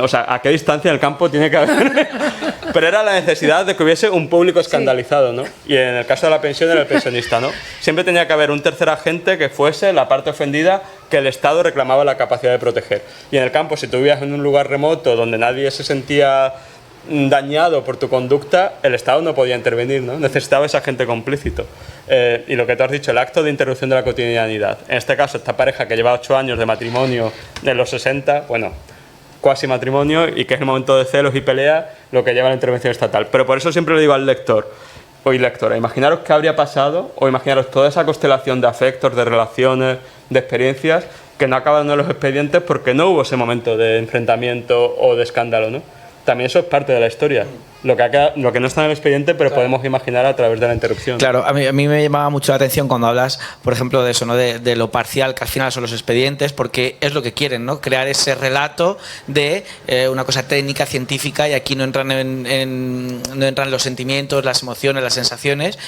o sea, ¿a qué distancia en el campo tiene que haber? Pero era la necesidad de que hubiese un público escandalizado, ¿no? Y en el caso de la pensión era el pensionista, ¿no? Siempre tenía que haber un tercer agente que fuese la parte ofendida que el Estado reclamaba la capacidad de proteger. Y en el campo, si tú vivías en un lugar remoto donde nadie se sentía dañado por tu conducta, el Estado no podía intervenir, ¿no? Necesitaba ese agente complícito. Y lo que tú has dicho, el acto de interrupción de la cotidianidad. En este caso, esta pareja que lleva 8 años de matrimonio en los 60, bueno, cuasi matrimonio, y que es el momento de celos y pelea lo que lleva a la intervención estatal. Pero por eso siempre le digo al lector o lectora, imaginaros qué habría pasado, o imaginaros toda esa constelación de afectos, de relaciones, de experiencias que no acabaron en los expedientes porque no hubo ese momento de enfrentamiento o de escándalo, ¿no? También eso es parte de la historia. lo que no está en el expediente, pero podemos imaginar a través de la interrupción.
Claro, a mí me llamaba mucho la atención cuando hablas, por ejemplo, de eso, ¿no? De lo parcial que al final son los expedientes, porque es lo que quieren, ¿no? Crear ese relato de una cosa técnica, científica, y aquí no entran no entran los sentimientos, las emociones, las sensaciones.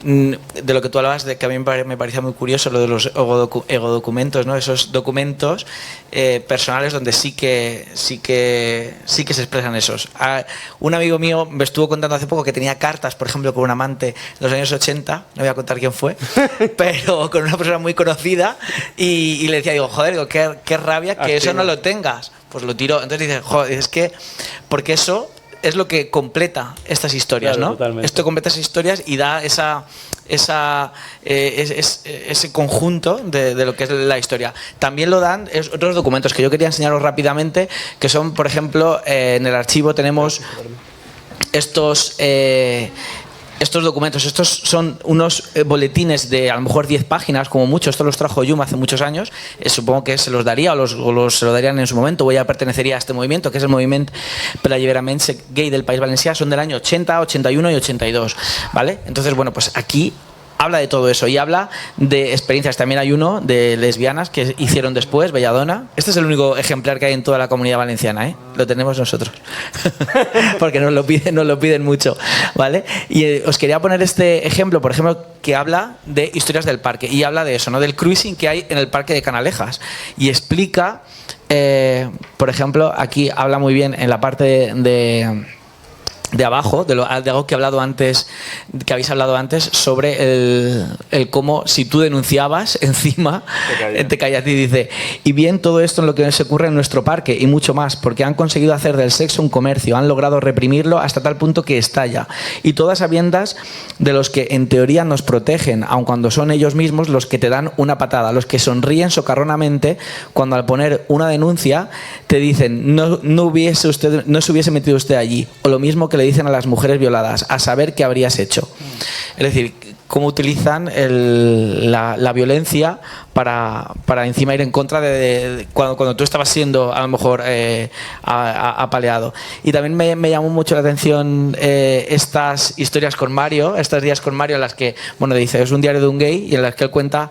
De lo que tú hablabas, de que a mí me parecía muy curioso lo de los egodocumentos, ¿no? Esos documentos personales donde sí que se expresan esos. Un amigo mío me estuvo contando hace poco que tenía cartas, por ejemplo, con un amante en los años 80, no voy a contar quién fue, pero con una persona muy conocida, y le decía, digo, joder, digo, qué rabia que eso no lo tengas. Pues lo tiró. Entonces dice, joder, es que, porque eso es lo que completa estas historias, claro, ¿no? Totalmente. Esto completa esas historias y da ese conjunto de lo que es la historia. También lo dan otros documentos que yo quería enseñaros rápidamente, que son, por ejemplo, en el archivo tenemos estos documentos. Estos son unos boletines de a lo mejor 10 páginas como mucho. Esto los trajo Yum hace muchos años. Supongo que se los daría se lo darían en su momento, o ya pertenecería a este movimiento, que es el movimiento per l'alliberament gay del País Valencià. Son del año 80, 81 y 82, ¿vale? Entonces, bueno, pues aquí habla de todo eso y habla de experiencias. También hay uno de lesbianas que hicieron después, Belladona. Este es el único ejemplar que hay en toda la Comunidad Valenciana, ¿eh? Lo tenemos nosotros. Porque nos lo piden mucho, ¿vale? Y os quería poner este ejemplo, por ejemplo, que habla de historias del parque y habla de eso, ¿no? Del cruising que hay en el parque de Canalejas. Y explica, por ejemplo, aquí habla muy bien en la parte de abajo, de algo que habéis hablado antes, sobre el cómo si tú denunciabas encima te caías. Y dice, y bien todo esto en lo que se ocurre en nuestro parque y mucho más, porque han conseguido hacer del sexo un comercio, han logrado reprimirlo hasta tal punto que estalla, y todas sabiendas de los que en teoría nos protegen, aun cuando son ellos mismos los que te dan una patada, los que sonríen socarronamente cuando al poner una denuncia te dicen no se hubiese metido usted allí, o lo mismo que le dicen a las mujeres violadas, a saber qué habrías hecho. Es decir, cómo utilizan la violencia para encima ir en contra de cuando tú estabas siendo a lo mejor apaleado. Y también me llamó mucho la atención estas historias con Mario, estos días con Mario, en las que, bueno, dice, es un diario de un gay, y en las que él cuenta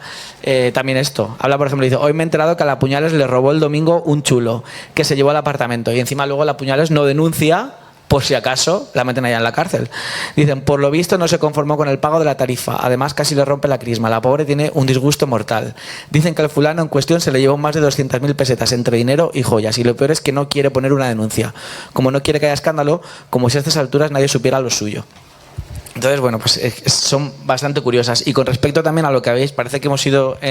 también esto. Habla, por ejemplo, dice, hoy me he enterado que a la Puñales le robó el domingo un chulo que se llevó al apartamento, y encima luego la Puñales no denuncia por si acaso la meten allá en la cárcel. Dicen, por lo visto no se conformó con el pago de la tarifa, además casi le rompe la crisma, la pobre tiene un disgusto mortal. Dicen que al fulano en cuestión se le llevó más de 200.000 pesetas entre dinero y joyas, y lo peor es que no quiere poner una denuncia, como no quiere que haya escándalo, como si a estas alturas nadie supiera lo suyo. Entonces, bueno, pues son bastante curiosas. Y con respecto también a lo que habéis, parece que hemos ido nos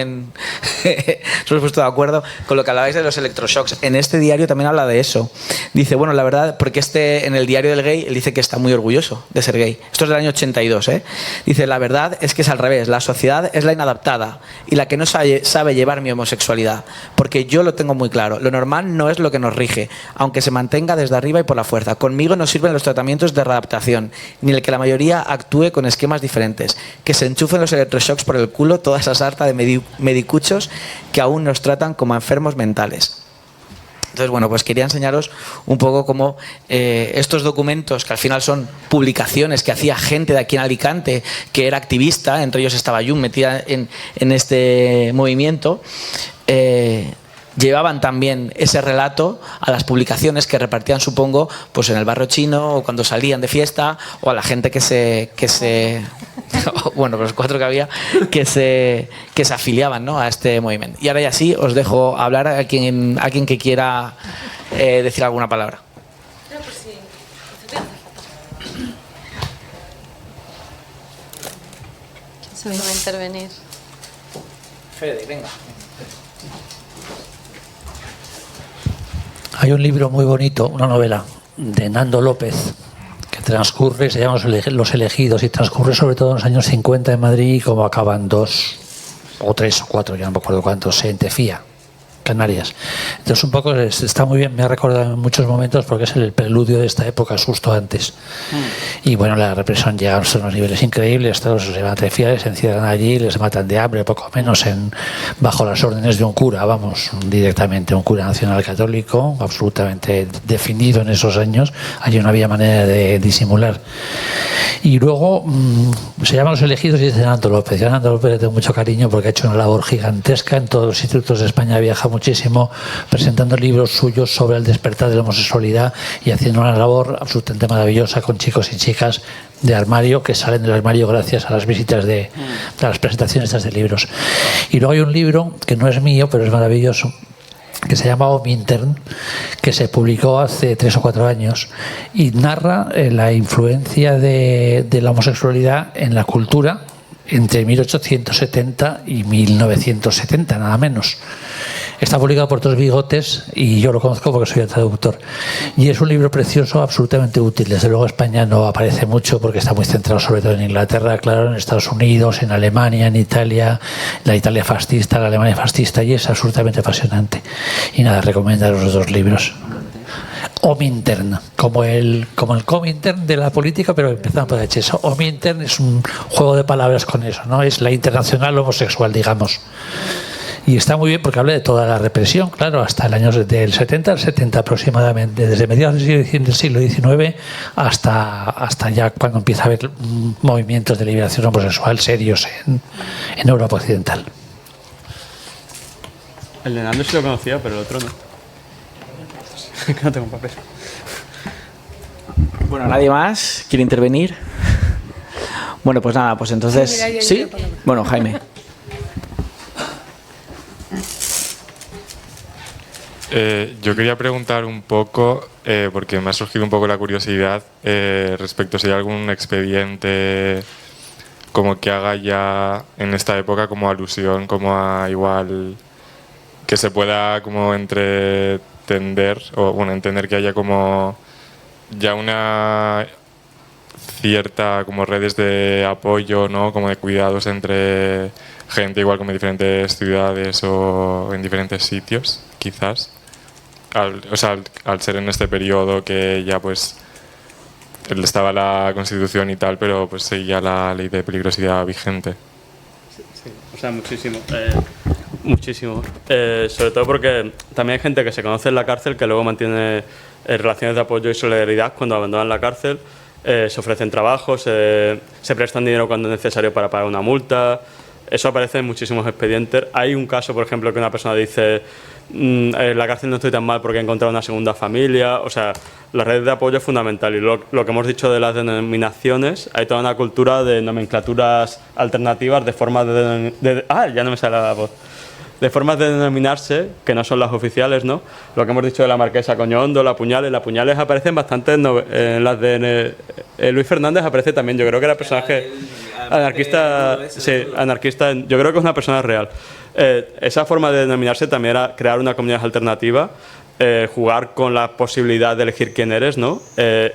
hemos puesto de acuerdo con lo que hablabais de los electroshocks. En este diario también habla de eso. Dice, bueno, la verdad, porque en el diario del gay, él dice que está muy orgulloso de ser gay. Esto es del año 82, ¿eh? Dice, la verdad es que es al revés. La sociedad es la inadaptada y la que no sabe llevar mi homosexualidad. Porque yo lo tengo muy claro. Lo normal no es lo que nos rige, aunque se mantenga desde arriba y por la fuerza. Conmigo no sirven los tratamientos de readaptación, ni el que la mayoría actúe con esquemas diferentes, que se enchufen los electroshocks por el culo toda esa sarta de medicuchos que aún nos tratan como enfermos mentales. Entonces, bueno, pues quería enseñaros un poco cómo estos documentos, que al final son publicaciones que hacía gente de aquí en Alicante, que era activista, entre ellos estaba Yum metida en este movimiento, llevaban también ese relato a las publicaciones que repartían, supongo, pues en el barrio chino, o cuando salían de fiesta, o a la gente que se bueno, los 4 que había, que se afiliaban, ¿no?, a este movimiento. Y ahora ya sí, os dejo hablar a quien que quiera decir alguna palabra.
¿Quién se va a intervenir?
Fede, venga.
Hay un libro muy bonito, una novela de Nando López, que transcurre, se llama Los Elegidos, y transcurre sobre todo en los años 50 en Madrid, y como acaban 2 o 3 o 4, ya no me acuerdo cuántos, en Tefía. Canarias. Entonces un poco está muy bien, me ha recordado en muchos momentos porque es el preludio de esta época, justo antes. Y bueno, la represión llega a unos niveles increíbles, todos se van a Trefiales, se encierran allí, les matan de hambre, poco menos bajo las órdenes de un cura, vamos, directamente, un cura nacional católico, absolutamente definido en esos años. Allí no había manera de disimular. Y luego se llaman Los elegidos y es de Nando López. Yo a Nando López le tengo mucho cariño porque ha hecho una labor gigantesca. En todos los institutos de España viaja muchísimo presentando libros suyos sobre el despertar de la homosexualidad y haciendo una labor absolutamente maravillosa con chicos y chicas de armario que salen del armario gracias a las visitas a las presentaciones de libros. Y luego hay un libro que no es mío pero es maravilloso, que se llama Omintern, que se publicó hace 3 o 4 años y narra la influencia de la homosexualidad en la cultura entre 1870 y 1970, nada menos. Está publicado por 3 Bigotes y yo lo conozco porque soy el traductor. Y es un libro precioso, absolutamente útil. Desde luego España no aparece mucho porque está muy centrado sobre todo en Inglaterra, claro, en Estados Unidos, en Alemania, en Italia, la Italia fascista, la Alemania fascista, y es absolutamente apasionante. Y nada, recomendar los 2 libros. Omintern, como el Comintern de la política, pero empezando por H. Omintern es un juego de palabras con eso, ¿no? Es la internacional homosexual, digamos. Y está muy bien porque habla de toda la represión, claro, hasta el año del 70 al 70 aproximadamente, desde mediados del siglo XIX hasta ya cuando empieza a haber movimientos de liberación homosexual serios en Europa Occidental.
El de Nando sí lo conocía, pero el otro no. Que no tengo papel.
Bueno, ¿nadie más quiere intervenir? Bueno, pues nada, pues entonces... ¿Sí? Bueno, Jaime.
Yo quería preguntar un poco, porque me ha surgido un poco la curiosidad respecto a si hay algún expediente como que haga ya en esta época como alusión, como a igual que se pueda como entender, o bueno, entender que haya como ya una cierta como redes de apoyo, ¿no? Como de cuidados entre gente igual como en diferentes ciudades o en diferentes sitios, quizás. Al ser en este periodo que ya pues estaba la Constitución y tal, pero pues seguía la ley de peligrosidad vigente.
Sí, o sea, muchísimo. Muchísimo. Sobre todo porque también hay gente que se conoce en la cárcel que luego mantiene relaciones de apoyo y solidaridad cuando abandonan la cárcel. Se ofrecen trabajos, se prestan dinero cuando es necesario para pagar una multa. Eso aparece en muchísimos expedientes. Hay un caso, por ejemplo, que una persona dice en la cárcel no estoy tan mal porque he encontrado una segunda familia. O sea, la red de apoyo es fundamental. Y lo que hemos dicho de las denominaciones, hay toda una cultura de nomenclaturas alternativas, de formas ya no me sale la voz. De formas de denominarse que no son las oficiales, ¿no? Lo que hemos dicho de la Marquesa Coñondo, la Puñales. Las Puñales aparecen bastante en las de Luis Fernández aparece también. Yo creo que era personaje anarquista. Sí, anarquista. Yo creo que es una persona real. Esa forma de denominarse también era crear una comunidad alternativa, jugar con la posibilidad de elegir quién eres, ¿no?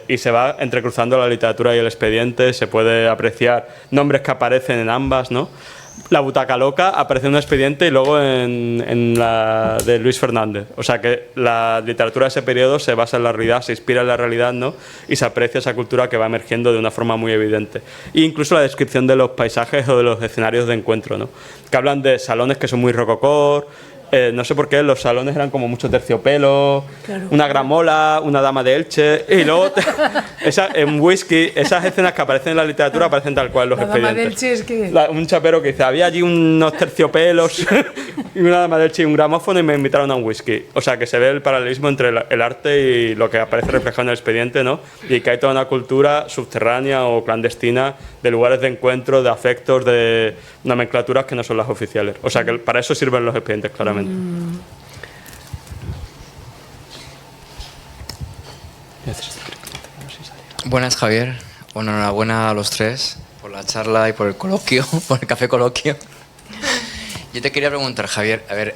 Y se va entrecruzando la literatura y el expediente. Se puede apreciar nombres que aparecen en ambas, ¿no? La Butaca Loca aparece en un expediente y luego en la de Luis Fernández. O sea que la literatura de ese periodo se basa en la realidad, se inspira en la realidad, ¿no? Y se aprecia esa cultura que va emergiendo de una forma muy evidente. E incluso la descripción de los paisajes o de los escenarios de encuentro, ¿no? Que hablan de salones que son muy rococó. No sé por qué los salones eran como mucho terciopelo, claro, una gramola, una dama de Elche, y luego en whisky, esas escenas que aparecen en la literatura aparecen tal cual en los expedientes. La dama de Elche es que... un chapero que dice, había allí unos terciopelos y una dama de Elche y un gramófono y me invitaron a un whisky. O sea que se ve el paralelismo entre el arte y lo que aparece reflejado en el expediente, ¿no? Y que hay toda una cultura subterránea o clandestina de lugares de encuentro, de afectos, de nomenclaturas que no son las oficiales. O sea que para eso sirven los expedientes, claramente.
Buenas, Javier. Bueno, enhorabuena a los 3 por la charla y por el coloquio, por el café coloquio. Yo te quería preguntar, Javier, a ver,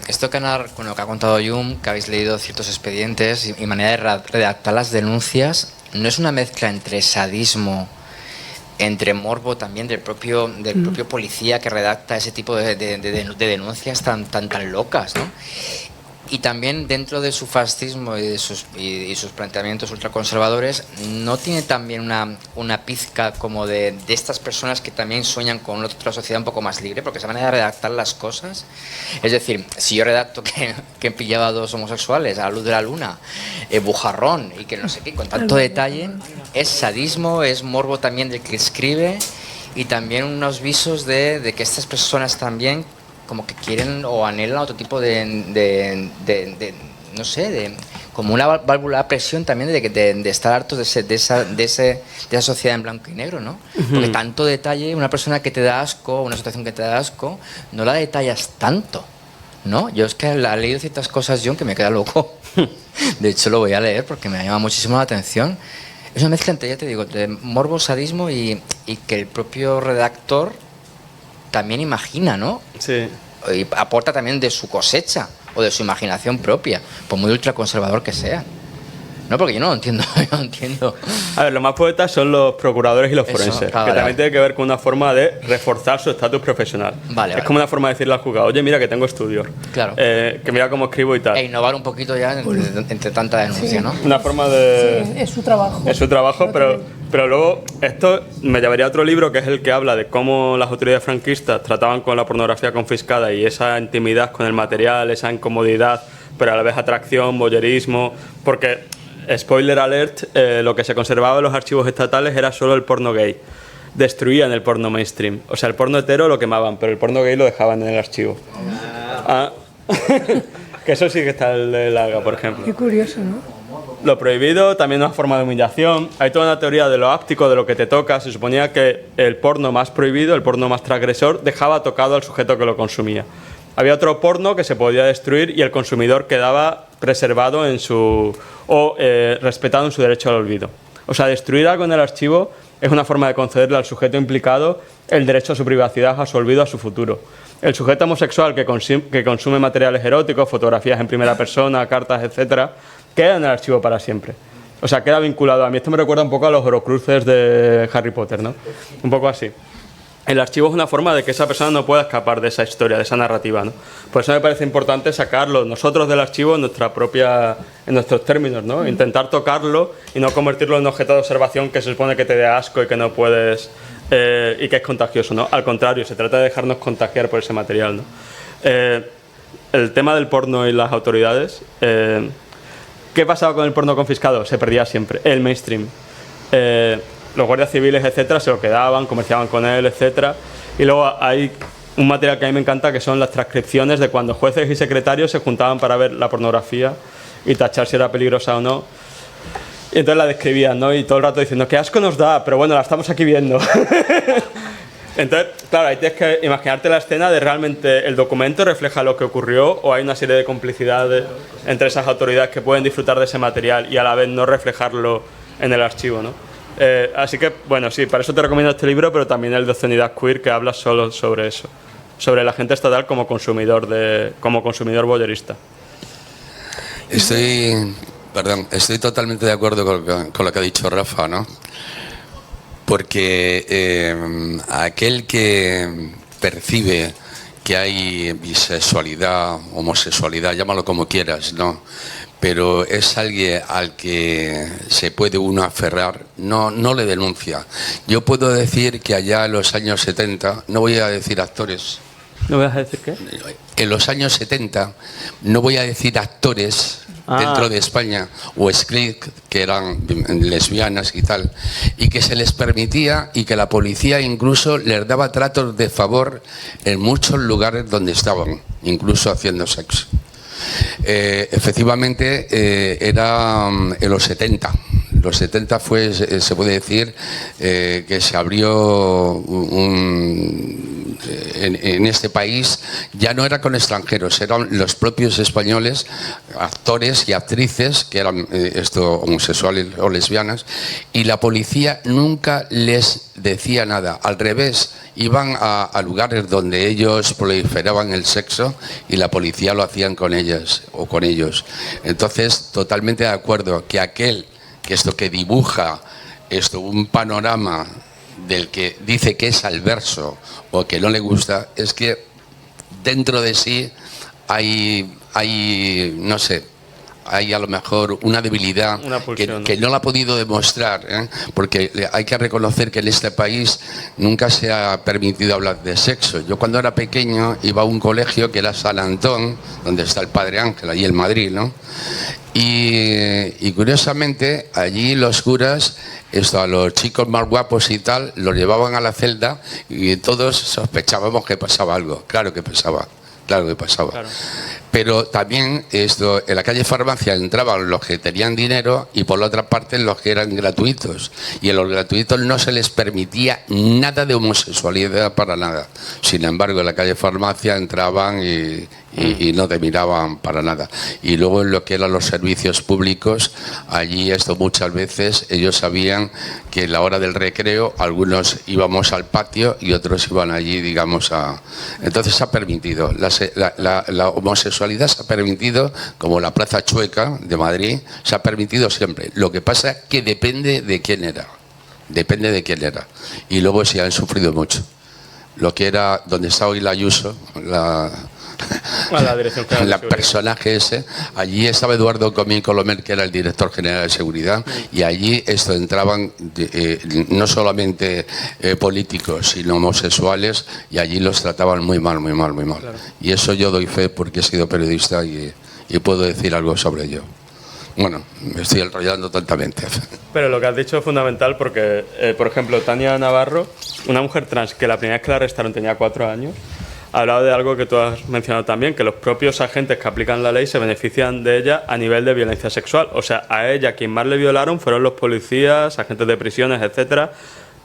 esto con lo que ha contado Yum, que habéis leído ciertos expedientes y manera de redactar las denuncias, ¿no es una mezcla entre sadismo entre morbo también del propio policía que redacta ese tipo de denuncias tan locas, ¿no? Y también dentro de su fascismo y sus planteamientos ultraconservadores, ¿no tiene también una pizca como de estas personas que también sueñan con otra sociedad un poco más libre? Porque esa manera de redactar las cosas, es decir, si yo redacto que pillaba a 2 homosexuales a la luz de la luna, bujarrón y que no sé qué, con tanto detalle, es sadismo, es morbo también del que escribe, y también unos visos de que estas personas también como que quieren o anhelan otro tipo de no sé, como una válvula de presión también de estar hartos de esa sociedad en blanco y negro, ¿no? Porque tanto detalle, una persona que te da asco, una situación que te da asco, no la detallas tanto, ¿no? Yo es que he leído ciertas cosas, John, que me queda loco. De hecho, lo voy a leer porque me llama muchísimo la atención. Es una mezcla entre, ya te digo, de morbo, sadismo y que el propio redactor también imagina, ¿no?
Sí.
Y aporta también de su cosecha o de su imaginación propia, por muy ultraconservador que sea. No, porque yo no lo entiendo, yo no entiendo.
A ver, los más poetas son los procuradores y los forenses,
claro,
que también tiene que ver con una forma de reforzar su estatus profesional. Es como una forma de decirle al juzgado, oye, mira que tengo estudios,
claro,
que mira cómo escribo y tal.
E innovar un poquito ya entre tanta denuncia, ¿no?
Una forma de...
Sí, es su trabajo.
Es su trabajo, pero luego esto me llevaría a otro libro que es el que habla de cómo las autoridades franquistas trataban con la pornografía confiscada y esa intimidad con el material, esa incomodidad, pero a la vez atracción, voyerismo, porque, spoiler alert, lo que se conservaba en los archivos estatales era solo el porno gay. Destruían el porno mainstream. O sea, el porno hetero lo quemaban, pero el porno gay lo dejaban en el archivo. Que eso sí que está el de Larga, por ejemplo.
Qué curioso, ¿no?
Lo prohibido también es una forma de humillación. Hay toda una teoría de lo áptico, de lo que te toca. Se suponía que el porno más prohibido, el porno más transgresor, dejaba tocado al sujeto que lo consumía. Había otro porno que se podía destruir y el consumidor quedaba preservado en su... respetado en su derecho al olvido. O sea, destruir algo en el archivo es una forma de concederle al sujeto implicado el derecho a su privacidad, a su olvido, a su futuro. El sujeto homosexual que consume materiales eróticos, fotografías en primera persona, cartas, etcétera, queda en el archivo para siempre. O sea, queda vinculado. A mí esto me recuerda un poco a los Horrocruces de Harry Potter, ¿no? Un poco así. El archivo es una forma de que esa persona no pueda escapar de esa historia, de esa narrativa, ¿no? Por eso me parece importante sacarlo nosotros del archivo en nuestros términos, ¿no? Intentar tocarlo y no convertirlo en un objeto de observación que se supone que te dé asco y que no puedes y que es contagioso, ¿no? Al contrario, se trata de dejarnos contagiar por ese material, ¿no? El tema del porno y las autoridades. ¿Qué pasaba con el porno confiscado? Se perdía siempre. El mainstream. Los guardias civiles, etcétera, se lo quedaban, comerciaban con él, etcétera. Y luego hay un material que a mí me encanta, que son las transcripciones de cuando jueces y secretarios se juntaban para ver la pornografía y tachar si era peligrosa o no. Y entonces la describían, ¿no? Y todo el rato diciendo, qué asco nos da, pero bueno, la estamos aquí viendo. Entonces, claro, ahí tienes que imaginarte la escena de realmente el documento refleja lo que ocurrió o hay una serie de complicidades entre esas autoridades que pueden disfrutar de ese material y a la vez no reflejarlo en el archivo, ¿no? Así que, bueno, sí, para eso te recomiendo este libro, pero también el de Obscenidad Queer, que habla solo sobre eso, sobre el agente estatal como consumidor voyerista.
Estoy totalmente de acuerdo con lo que ha dicho Rafa, ¿no? Porque aquel que percibe que hay bisexualidad, homosexualidad, llámalo como quieras, ¿no? Pero es alguien al que se puede uno aferrar, no le denuncia. Yo puedo decir que allá en los años 70, no voy a decir actores.
¿No vas a decir qué?
En los años 70, no voy a decir actores dentro de España, o script, que eran lesbianas y tal, y que se les permitía y que la policía incluso les daba tratos de favor en muchos lugares donde estaban, incluso haciendo sexo. Efectivamente, era en los 70. Los 70 fue, se puede decir, que se abrió en este país, ya no era con extranjeros, eran los propios españoles, actores y actrices, que eran homosexuales o lesbianas, y la policía nunca les decía nada. Al revés, iban a lugares donde ellos proliferaban el sexo y la policía lo hacían con ellas o con ellos. Entonces, totalmente de acuerdo que aquel que dibuja un panorama del que dice que es adverso o que no le gusta, es que dentro de sí hay no sé, hay a lo mejor una debilidad que no la ha podido demostrar, ¿eh? Porque hay que reconocer que en este país nunca se ha permitido hablar de sexo. Yo cuando era pequeño iba a un colegio que era San Antón, donde está el Padre Ángel, allí en Madrid, ¿no? Y curiosamente allí los curas, a los chicos más guapos y tal, los llevaban a la celda y todos sospechábamos que pasaba algo. Claro que pasaba. Claro que pasaba. Claro. Pero también en la calle Farmacia entraban los que tenían dinero y por la otra parte los que eran gratuitos. Y a los gratuitos no se les permitía nada de homosexualidad para nada. Sin embargo, en la calle Farmacia entraban y no te miraban para nada. Y luego en lo que eran los servicios públicos, allí muchas veces ellos sabían que en la hora del recreo algunos íbamos al patio y otros iban allí, digamos, Entonces se ha permitido, la homosexualidad se ha permitido, como la Plaza Chueca de Madrid, se ha permitido siempre. Lo que pasa es que depende de quién era. Depende de quién era. Y luego sí han sufrido mucho. Lo que era donde está hoy la Ayuso,
la dirección general de
el personaje ese, allí estaba Eduardo Comín Colomer, que era el director general de seguridad, y allí entraban no solamente políticos, sino homosexuales, y allí los trataban muy mal, muy mal, muy mal. Claro. Y eso yo doy fe porque he sido periodista y puedo decir algo sobre ello. Bueno, me estoy enrollando tontamente.
Pero lo que has dicho es fundamental porque, por ejemplo, Tania Navarro, una mujer trans que la primera vez que la arrestaron tenía 4 años, ha hablado de algo que tú has mencionado también, que los propios agentes que aplican la ley se benefician de ella a nivel de violencia sexual. O sea, a ella quien más le violaron fueron los policías, agentes de prisiones, etcétera.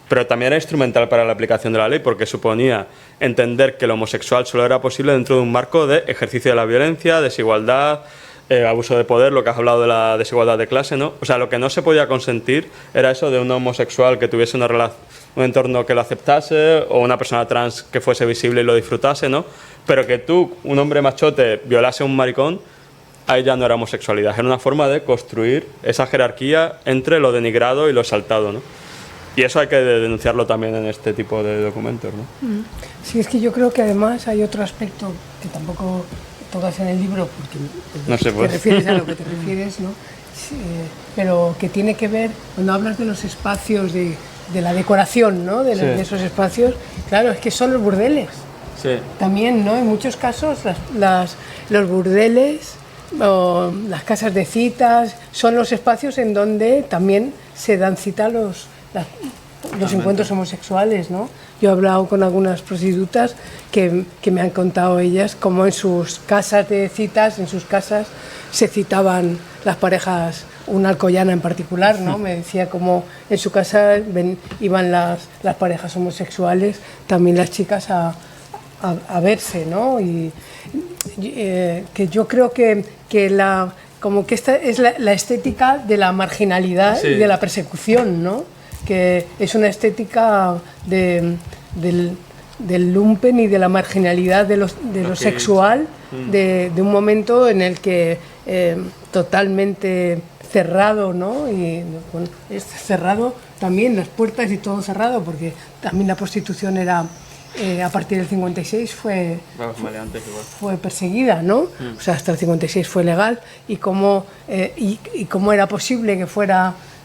Pero también era instrumental para la aplicación de la ley porque suponía entender que lo homosexual solo era posible dentro de un marco de ejercicio de la violencia, desigualdad, abuso de poder, lo que has hablado de la desigualdad de clase, ¿no? O sea, lo que no se podía consentir era eso de un homosexual que tuviese un entorno que lo aceptase o una persona trans que fuese visible y lo disfrutase, ¿no? Pero que tú, un hombre machote, violase a un maricón, ahí ya no era homosexualidad, era una forma de construir esa jerarquía entre lo denigrado y lo exaltado, ¿no? Y eso hay que denunciarlo también en este tipo de documentos, ¿no?
Sí, es que yo creo que además hay otro aspecto que tampoco tocas en el libro, porque
no sé, pues.
Te refieres a lo que te refieres, ¿no? Sí, pero que tiene que ver, cuando hablas de los espacios de la decoración, ¿no? De esos espacios, claro, es que son los burdeles.
Sí.
También, ¿no? En muchos casos los burdeles o las casas de citas son los espacios en donde también se dan cita los encuentros homosexuales, ¿no? Yo he hablado con algunas prostitutas que me han contado ellas cómo en sus casas de citas, en sus casas, se citaban las parejas, una alcoyana en particular, ¿no? Me decía cómo en su casa iban las parejas homosexuales, también las chicas a verse, ¿no? Y que yo creo que como que esta es la estética de la marginalidad y de la persecución, ¿no? Que es una estética del lumpen y de la marginalidad de lo sexual, de un momento en el que totalmente cerrado, ¿no? Y es cerrado también, las puertas y todo cerrado, porque también la prostitución era, a partir del 56 fue perseguida, ¿no? O sea, hasta el 56 fue legal, y cómo era posible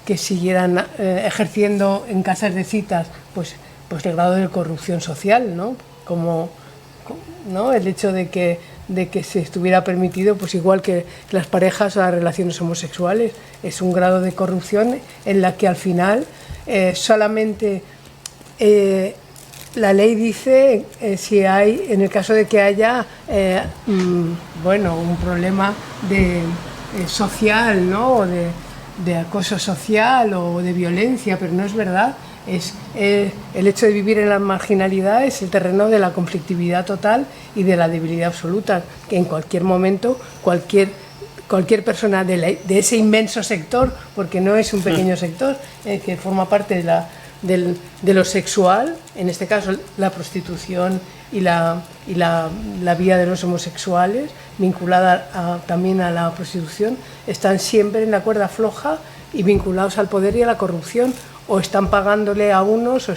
que siguieran ejerciendo en casas de citas, pues el grado de corrupción social, ¿no? ¿No? El hecho de que se estuviera permitido, pues igual que las parejas o las relaciones homosexuales, es un grado de corrupción en la que al final solamente la ley dice si hay, en el caso de que haya un problema social, ¿no? O de acoso social o de violencia, pero no es verdad. El hecho de vivir en la marginalidad es el terreno de la conflictividad total y de la debilidad absoluta, que en cualquier momento cualquier persona de ese inmenso sector, porque no es un pequeño sector, que forma parte de lo sexual, en este caso la prostitución y la vida de los homosexuales, vinculada también a la prostitución, están siempre en la cuerda floja y vinculados al poder y a la corrupción, o están pagándole a unos o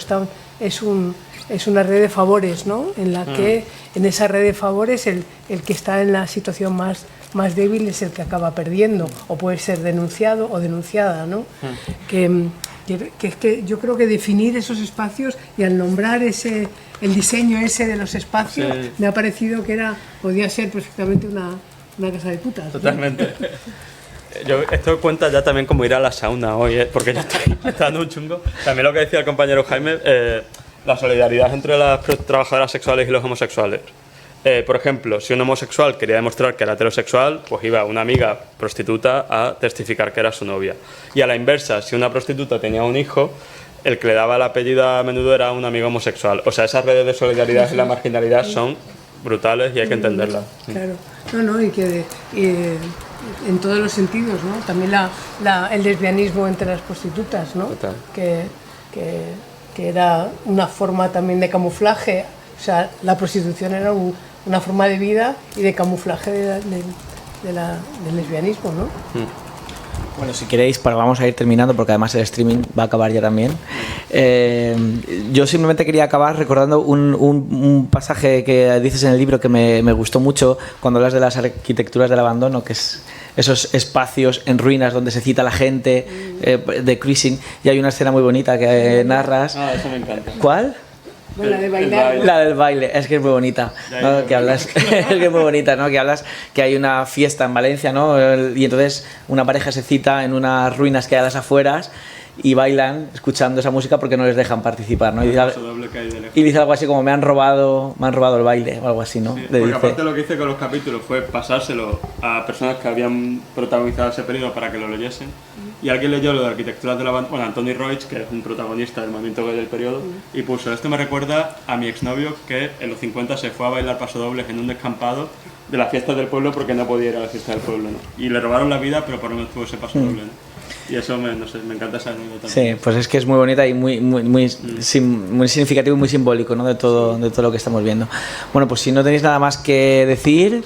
es una red de favores, ¿no? En la que en esa red de favores el que está en la situación más débil es el que acaba perdiendo o puede ser denunciado o denunciada, ¿no? Que es que yo creo que definir esos espacios y al nombrar el diseño ese de los espacios, sí, me ha parecido que podía ser perfectamente una casa de putas, ¿no?
Totalmente. Esto cuenta ya también como ir a la sauna hoy, porque yo estoy dando un chungo. También lo que decía el compañero Jaime, la solidaridad entre las trabajadoras sexuales y los homosexuales. Por ejemplo, si un homosexual quería demostrar que era heterosexual, pues iba una amiga prostituta a testificar que era su novia. Y a la inversa, si una prostituta tenía un hijo, el que le daba el apellido a menudo era un amigo homosexual. O sea, esas redes de solidaridad y la marginalidad son brutales y hay que entenderlas.
Claro, no, y que en todos los sentidos, ¿no? También el lesbianismo entre las prostitutas, ¿no?
Total.
Que era una forma también de camuflaje. O sea, la prostitución era una forma de vida y de camuflaje del lesbianismo, ¿no?
Bueno, si queréis, vamos a ir terminando porque además el streaming va a acabar ya también. Yo simplemente quería acabar recordando un pasaje que dices en el libro que me gustó mucho cuando hablas de las arquitecturas del abandono, que es esos espacios en ruinas donde se cita a la gente de cruising, y hay una escena muy bonita que narras.
Ah, eso me encanta.
¿Cuál?
Bueno, la de bailar.
La del baile, es que es muy bonita, ¿no? Que hablas, es que es muy bonita, ¿no? Que hablas que hay una fiesta en Valencia, ¿no? Y entonces una pareja se cita en unas ruinas que hay a las afueras y bailan escuchando esa música porque no les dejan participar, ¿no? Y dice algo así como me han robado el baile o algo así, ¿no?
Sí, porque aparte lo que hice con los capítulos fue pasárselo a personas que habían protagonizado ese periodo para que lo leyesen, y alguien leyó lo de arquitecturas de la banda, bueno, Antoni Roig, que es un protagonista del movimiento gay del periodo, y puso: esto me recuerda a mi exnovio que en los 50 se fue a bailar pasodobles en un descampado de las fiestas del pueblo porque no podía ir a la fiesta del pueblo, ¿no? Y le robaron la vida, pero por lo menos tuvo ese pasodoble, ¿no? Y eso me encanta esa anécdota.
Sí, pues es que es muy bonita y muy significativo y muy simbólico, ¿no? de todo lo que estamos viendo. Bueno, pues si no tenéis nada más que decir,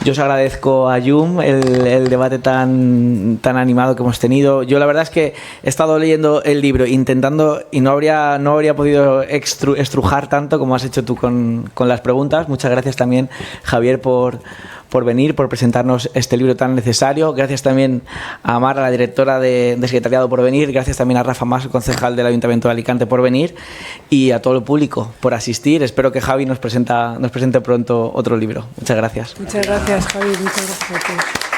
yo os agradezco a Yum el debate tan animado que hemos tenido. Yo la verdad es que he estado leyendo el libro intentando y no habría podido estrujar tanto como has hecho tú con las preguntas. Muchas gracias también, Javier, por venir, por presentarnos este libro tan necesario. Gracias también a Mar, a la directora de Secretariado, por venir. Gracias también a Rafa Mas, concejal del Ayuntamiento de Alicante, por venir, y a todo el público por asistir. Espero que Javi nos presente pronto otro libro. Muchas gracias.
Muchas gracias, Javi. Muchas gracias a todos.